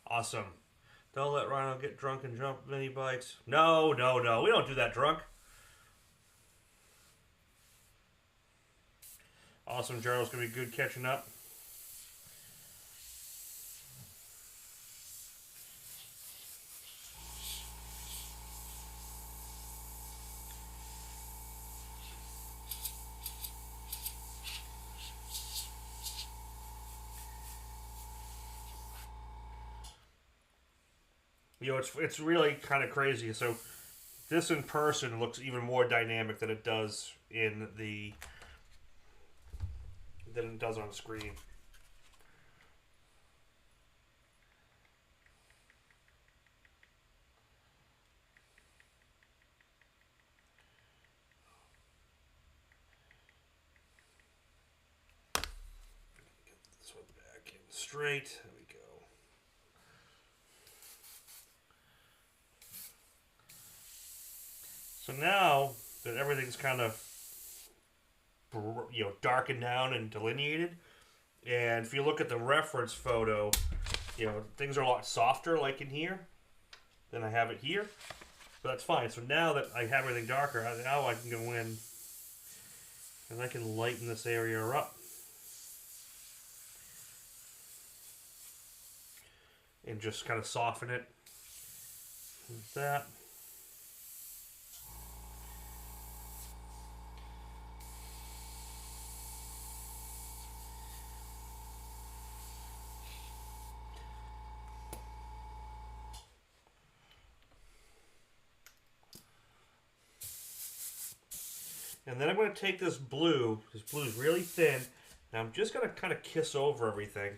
Awesome. Don't let Rhino get drunk and jump mini bikes. No. We don't do that drunk. Awesome. Gerald's going to be good catching up. You know, it's really kind of crazy. So this in person looks even more dynamic than it does on screen. Get this one back in straight. There we go. So now that everything's kind of darkened down and delineated, and if you look at the reference photo, things are a lot softer, like in here, than I have it here. But that's fine. So now that I have everything darker, now I can go in and I can lighten this area up and just kind of soften it like that. And then I'm going to take this blue. This blue is really thin. And I'm just going to kind of kiss over everything.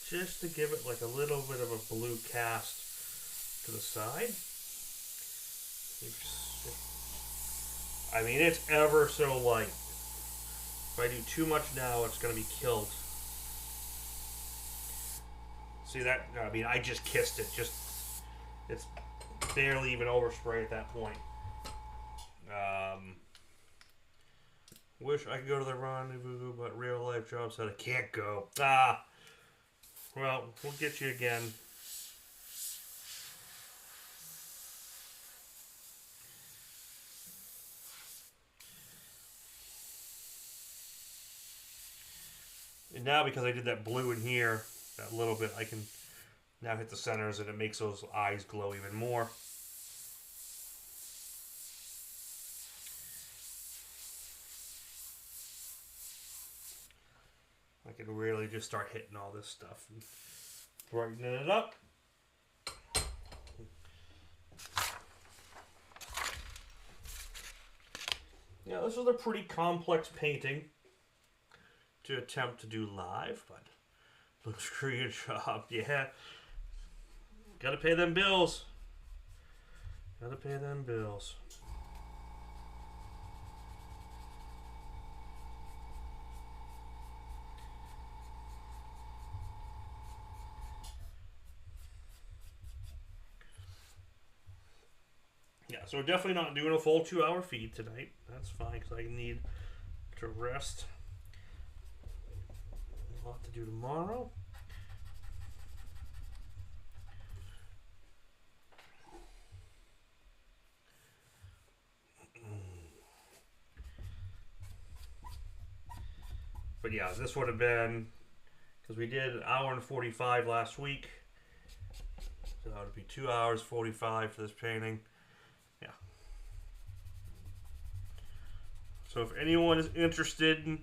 Just to give it like a little bit of a blue cast to the side. I mean, it's ever so light. If I do too much now, it's going to be killed. See that? I mean, I just kissed it. It's barely even overspray at that point. Wish I could go to the rendezvous, but real life job said I can't go. Well, we'll get you again. And now, because I did that blue in here, that little bit, I can now hit the centers and it makes those eyes glow even more. I can really just start hitting all this stuff and brightening it up. Yeah, this is a pretty complex painting to attempt to do live, but looks great job. Yeah, gotta pay them bills. Gotta pay them bills. Yeah, so we're definitely not doing a full 2-hour feed tonight. That's fine, because I need to rest. A lot to do tomorrow. But yeah, this would have been, because we did an hour and 45 last week. So that would be 2 hours 45 for this painting. Yeah. So if anyone is interested in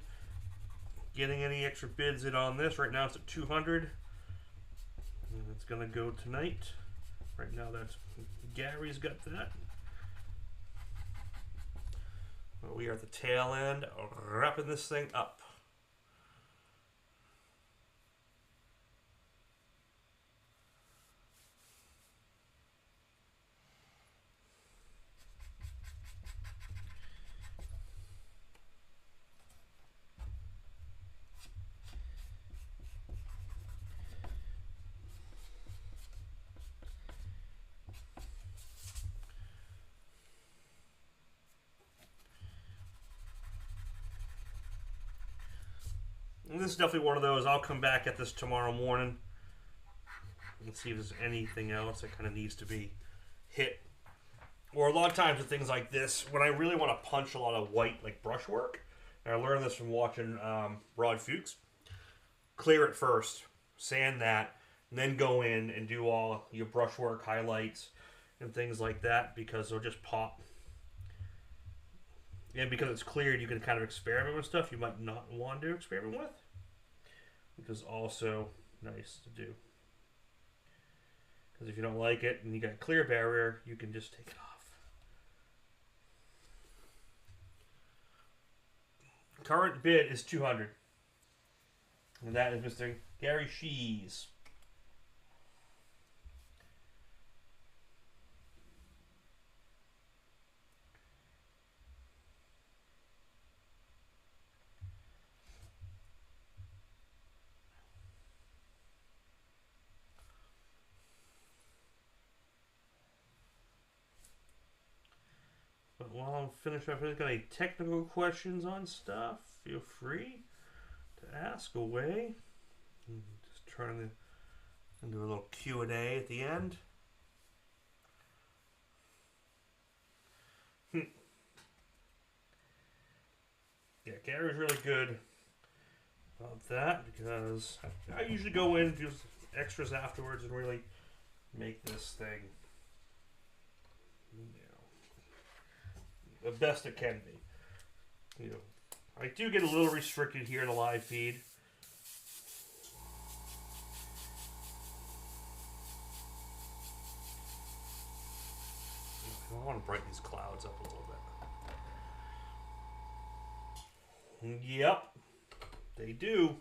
getting any extra bids in on this, right now it's at 200. And it's going to go tonight. Right now that's Gary's got that. Well, we are at the tail end of wrapping this thing up. And this is definitely one of those. I'll come back at this tomorrow morning and see if there's anything else that kind of needs to be hit. Or a lot of times with things like this, when I really want to punch a lot of white, like brushwork, and I learned this from watching Rod Fuchs, clear it first, sand that, and then go in and do all your brushwork, highlights, and things like that, because they'll just pop. And because it's cleared, you can kind of experiment with stuff you might not want to experiment with, which is also nice to do. Because if you don't like it and you got a clear barrier, you can just take it off. Current bid is $200. And that is Mr. Gary Shees. But while I'm finished, if there's got any technical questions on stuff, feel free to ask away. Just turn it into a little Q&A at the end. Yeah, Gary's really good about that because I usually go in and do extras afterwards and really make this thing, the best it can be. I do get a little restricted here in the live feed. I want to brighten these clouds up a little bit. Yep, they do.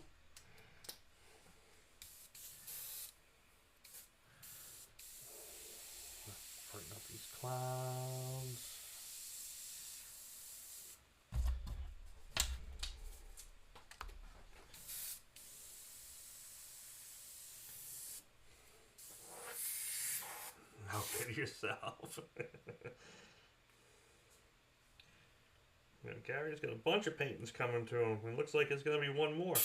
Brighten up these clouds. How good yourself. Gary's got a bunch of paintings coming to him. It looks like there's going to be one more.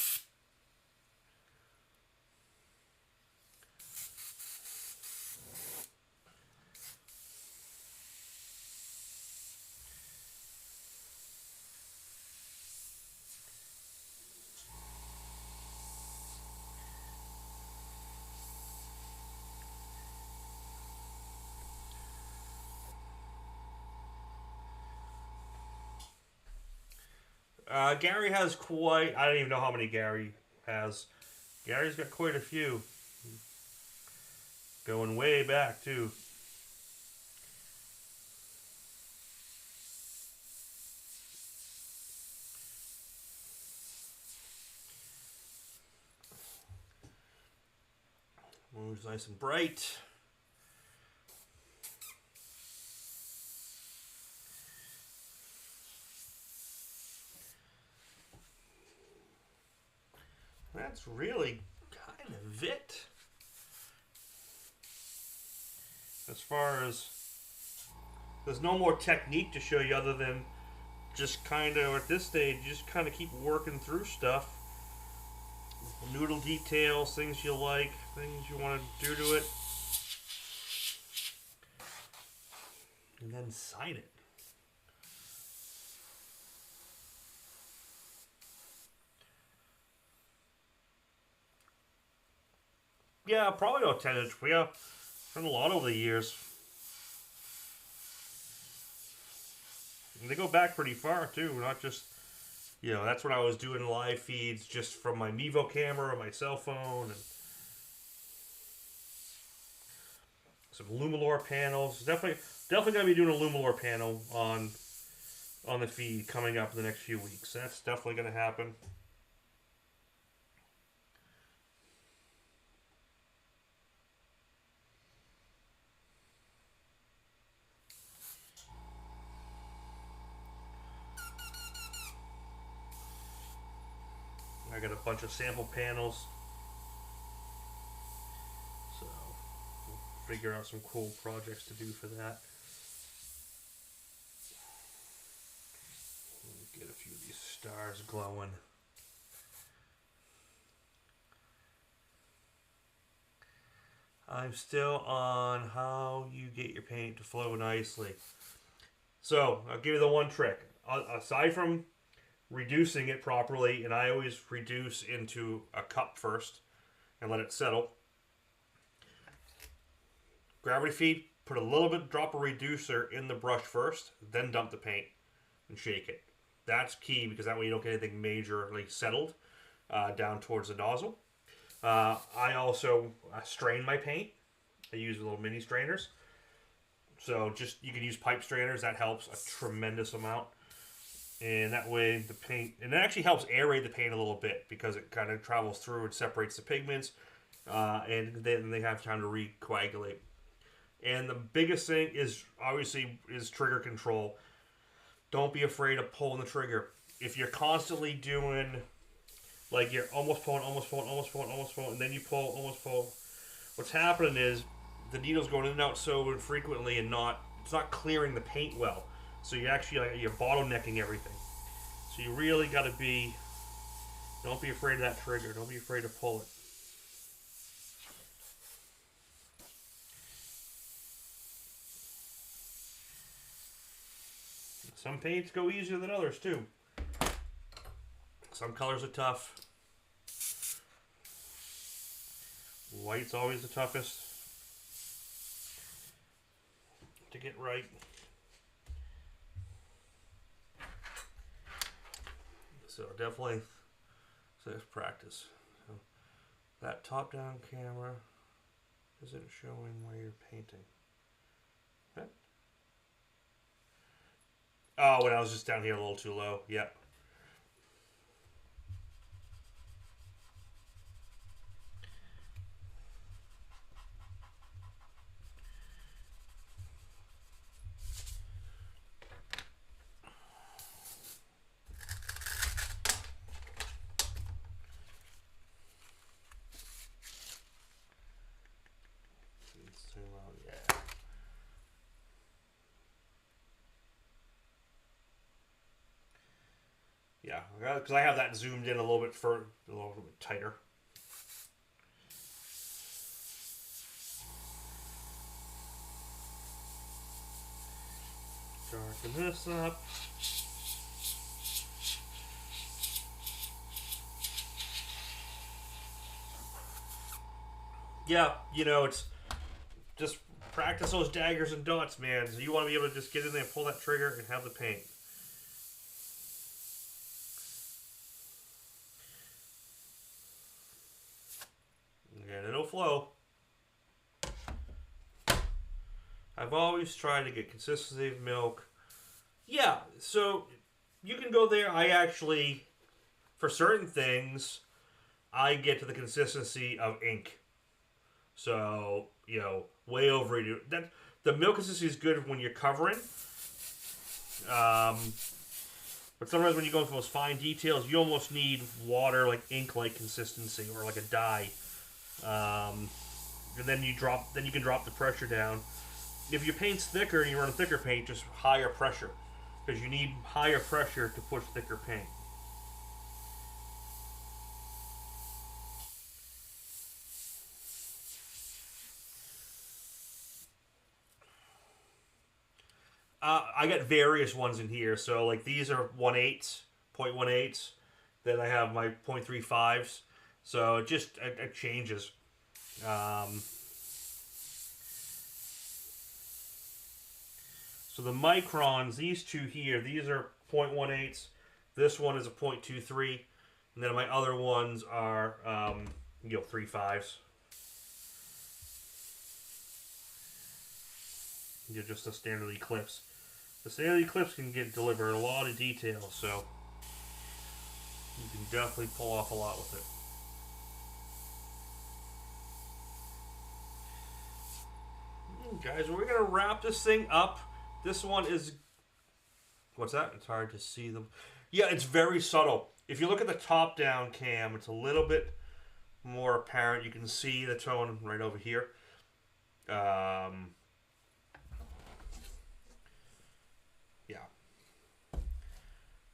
Gary has quite... I don't even know how many Gary has. Gary's got quite a few. Going way back, too. Moves nice and bright. That's really kind of it. As far as... There's no more technique to show you other than just kind of, at this stage, just kind of keep working through stuff. Noodle details, things you like, things you want to do to it. And then sign it. Yeah, probably about 10 inch. Yeah, done a lot over the years. And they go back pretty far too, not just, that's when I was doing live feeds just from my Mevo camera or my cell phone. And some Lumalore panels. Definitely gonna be doing a Lumalore panel on the feed coming up in the next few weeks. That's definitely gonna happen. I got a bunch of sample panels, so we'll figure out some cool projects to do for that. Get a few of these stars glowing. I'm still on how you get your paint to flow nicely. So I'll give you the one trick. Aside from reducing it properly, and I always reduce into a cup first and let it settle. Gravity feed, put a little bit, drop a reducer in the brush first, then dump the paint and shake it. That's key because that way you don't get anything majorly settled down towards the nozzle. I also strain my paint I use little mini strainers. So just, you can use pipe strainers. That helps a tremendous amount. And that way the paint, and it actually helps aerate the paint a little bit because it kind of travels through and separates the pigments. And then they have time to recoagulate. And the biggest thing is obviously is trigger control. Don't be afraid of pulling the trigger. If you're constantly doing, like you're almost pulling, and then you pull, almost pull, what's happening is the needle's going in and out so infrequently and it's not clearing the paint well. So you actually, like, you're bottlenecking everything. So you really got to don't be afraid of that trigger. Don't be afraid to pull it. Some paints go easier than others too. Some colors are tough. White's always the toughest to get right. So definitely, so there's practice. So that top-down camera isn't showing where you're painting. Okay. Oh, when I was just down here a little too low. Yep. Yeah, because I have that zoomed in a little bit tighter. Darken this up. Yeah, it's just practice those daggers and dots, man. So you want to be able to just get in there, pull that trigger, and have the paint. And it'll flow. I've always tried to get consistency of milk. Yeah, so you can go there. I actually, for certain things, I get to the consistency of ink. So, way over it. That the milk consistency is good when you're covering. But sometimes when you go into those fine details, you almost need water, like ink-like consistency, or like a dye. And then you can drop the pressure down. If your paint's thicker and you run a thicker paint, just higher pressure, because you need higher pressure to push thicker paint. I got various ones in here. So like these are 1/8, 0.18. Then I have my 0.35s. So it just it changes. So the microns, these two here, these are 0.18. This one is a 0.23. And then my other ones are 3/5s. Just the standard Eclipse. The standard Eclipse can deliver a lot of detail, so you can definitely pull off a lot with it. Guys, we're going to wrap this thing up. This one is... What's that? It's hard to see them. Yeah, it's very subtle. If you look at the top-down cam, it's a little bit more apparent. You can see the tone right over here. Yeah.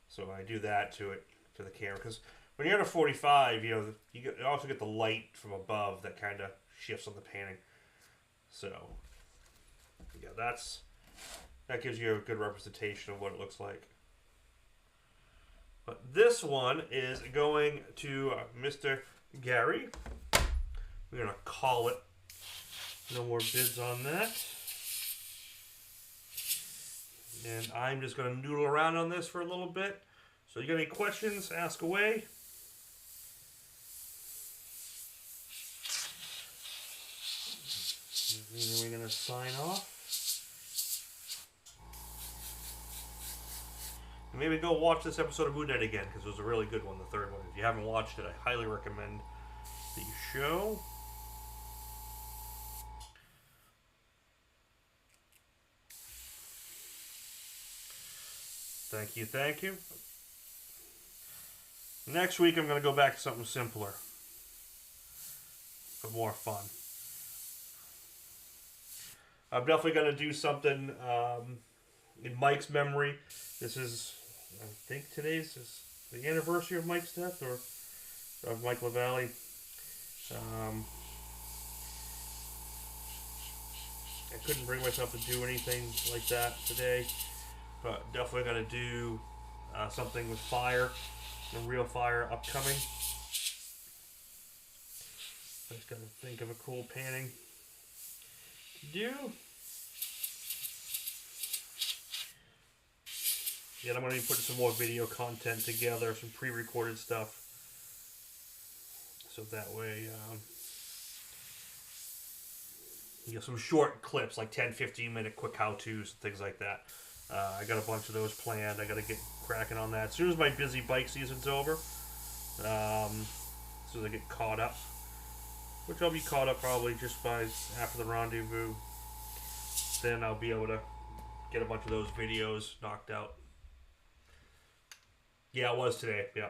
So I do that to the camera, because when you're at a 45, you also get the light from above that kind of shifts on the painting. So yeah, that gives you a good representation of what it looks like. But this one is going to Mr. Gary. We're gonna call it. No more bids on that. And I'm just going to noodle around on this for a little bit. So you got any questions, ask away. And then we're going to sign off. And maybe go watch this episode of Moon Knight again, because it was a really good one, the third one. If you haven't watched it, I highly recommend the show. Thank you, thank you. Next week, I'm going to go back to something simpler, but more fun. I'm definitely going to do something in Mike's memory. This is, I think today's is the anniversary of Mike's death, or of Mike LaValle. I couldn't bring myself to do anything like that today, but definitely going to do something with fire, and real fire upcoming. I just got to think of a cool painting to do. Yeah, I'm going to be putting some more video content together, some pre-recorded stuff, so that way you get some short clips, like 10, 15 minute quick how-tos and things like that. I got a bunch of those planned. I got to get cracking on that as soon as my busy bike season's over. As soon as I get caught up, which I'll be caught up probably just by after the rendezvous. Then I'll be able to get a bunch of those videos knocked out. Yeah, it was today. Yeah.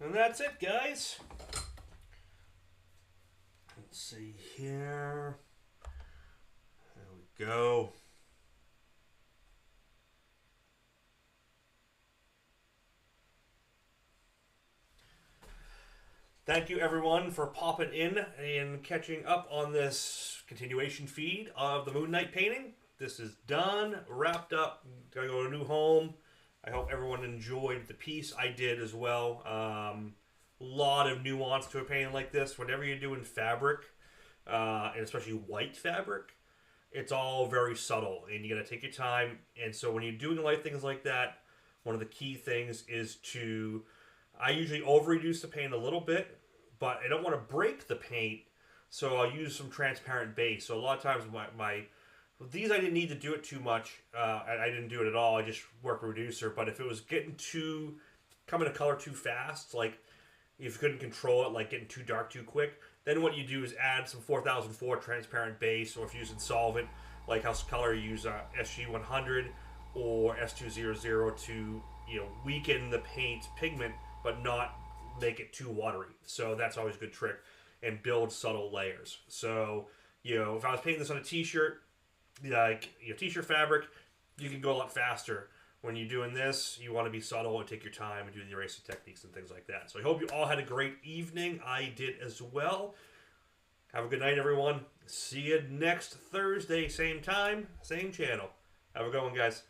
And that's it, guys. Let's see here. There we go. Thank you, everyone, for popping in and catching up on this continuation feed of the Moon Knight painting. This is done, wrapped up. Gotta go to a new home. I hope everyone enjoyed the piece. I did as well. Lot of nuance to a painting like this. Whenever you're doing fabric, and especially white fabric, it's all very subtle, and you got to take your time. And so when you're doing light things like that, one of the key things is to, I usually over-reduce the paint a little bit, but I don't want to break the paint, so I'll use some transparent base. So a lot of times these I didn't need to do it too much. I didn't do it at all. I just worked reducer. But if it was getting coming to color too fast, like if you couldn't control it, like getting too dark too quick, then what you do is add some 4004 transparent base, or if you're using solvent, like House of Color, you use SG100 or S200 to weaken the paint pigment, but not make it too watery. So that's always a good trick, and build subtle layers. So if I was painting this on a t-shirt, like t-shirt fabric, you can go a lot faster. When you're doing this, you want to be subtle and take your time and do the erasing techniques and things like that. So I hope you all had a great evening. I did as well. Have a good night, everyone. See you next Thursday, same time, same channel. Have a good one, guys.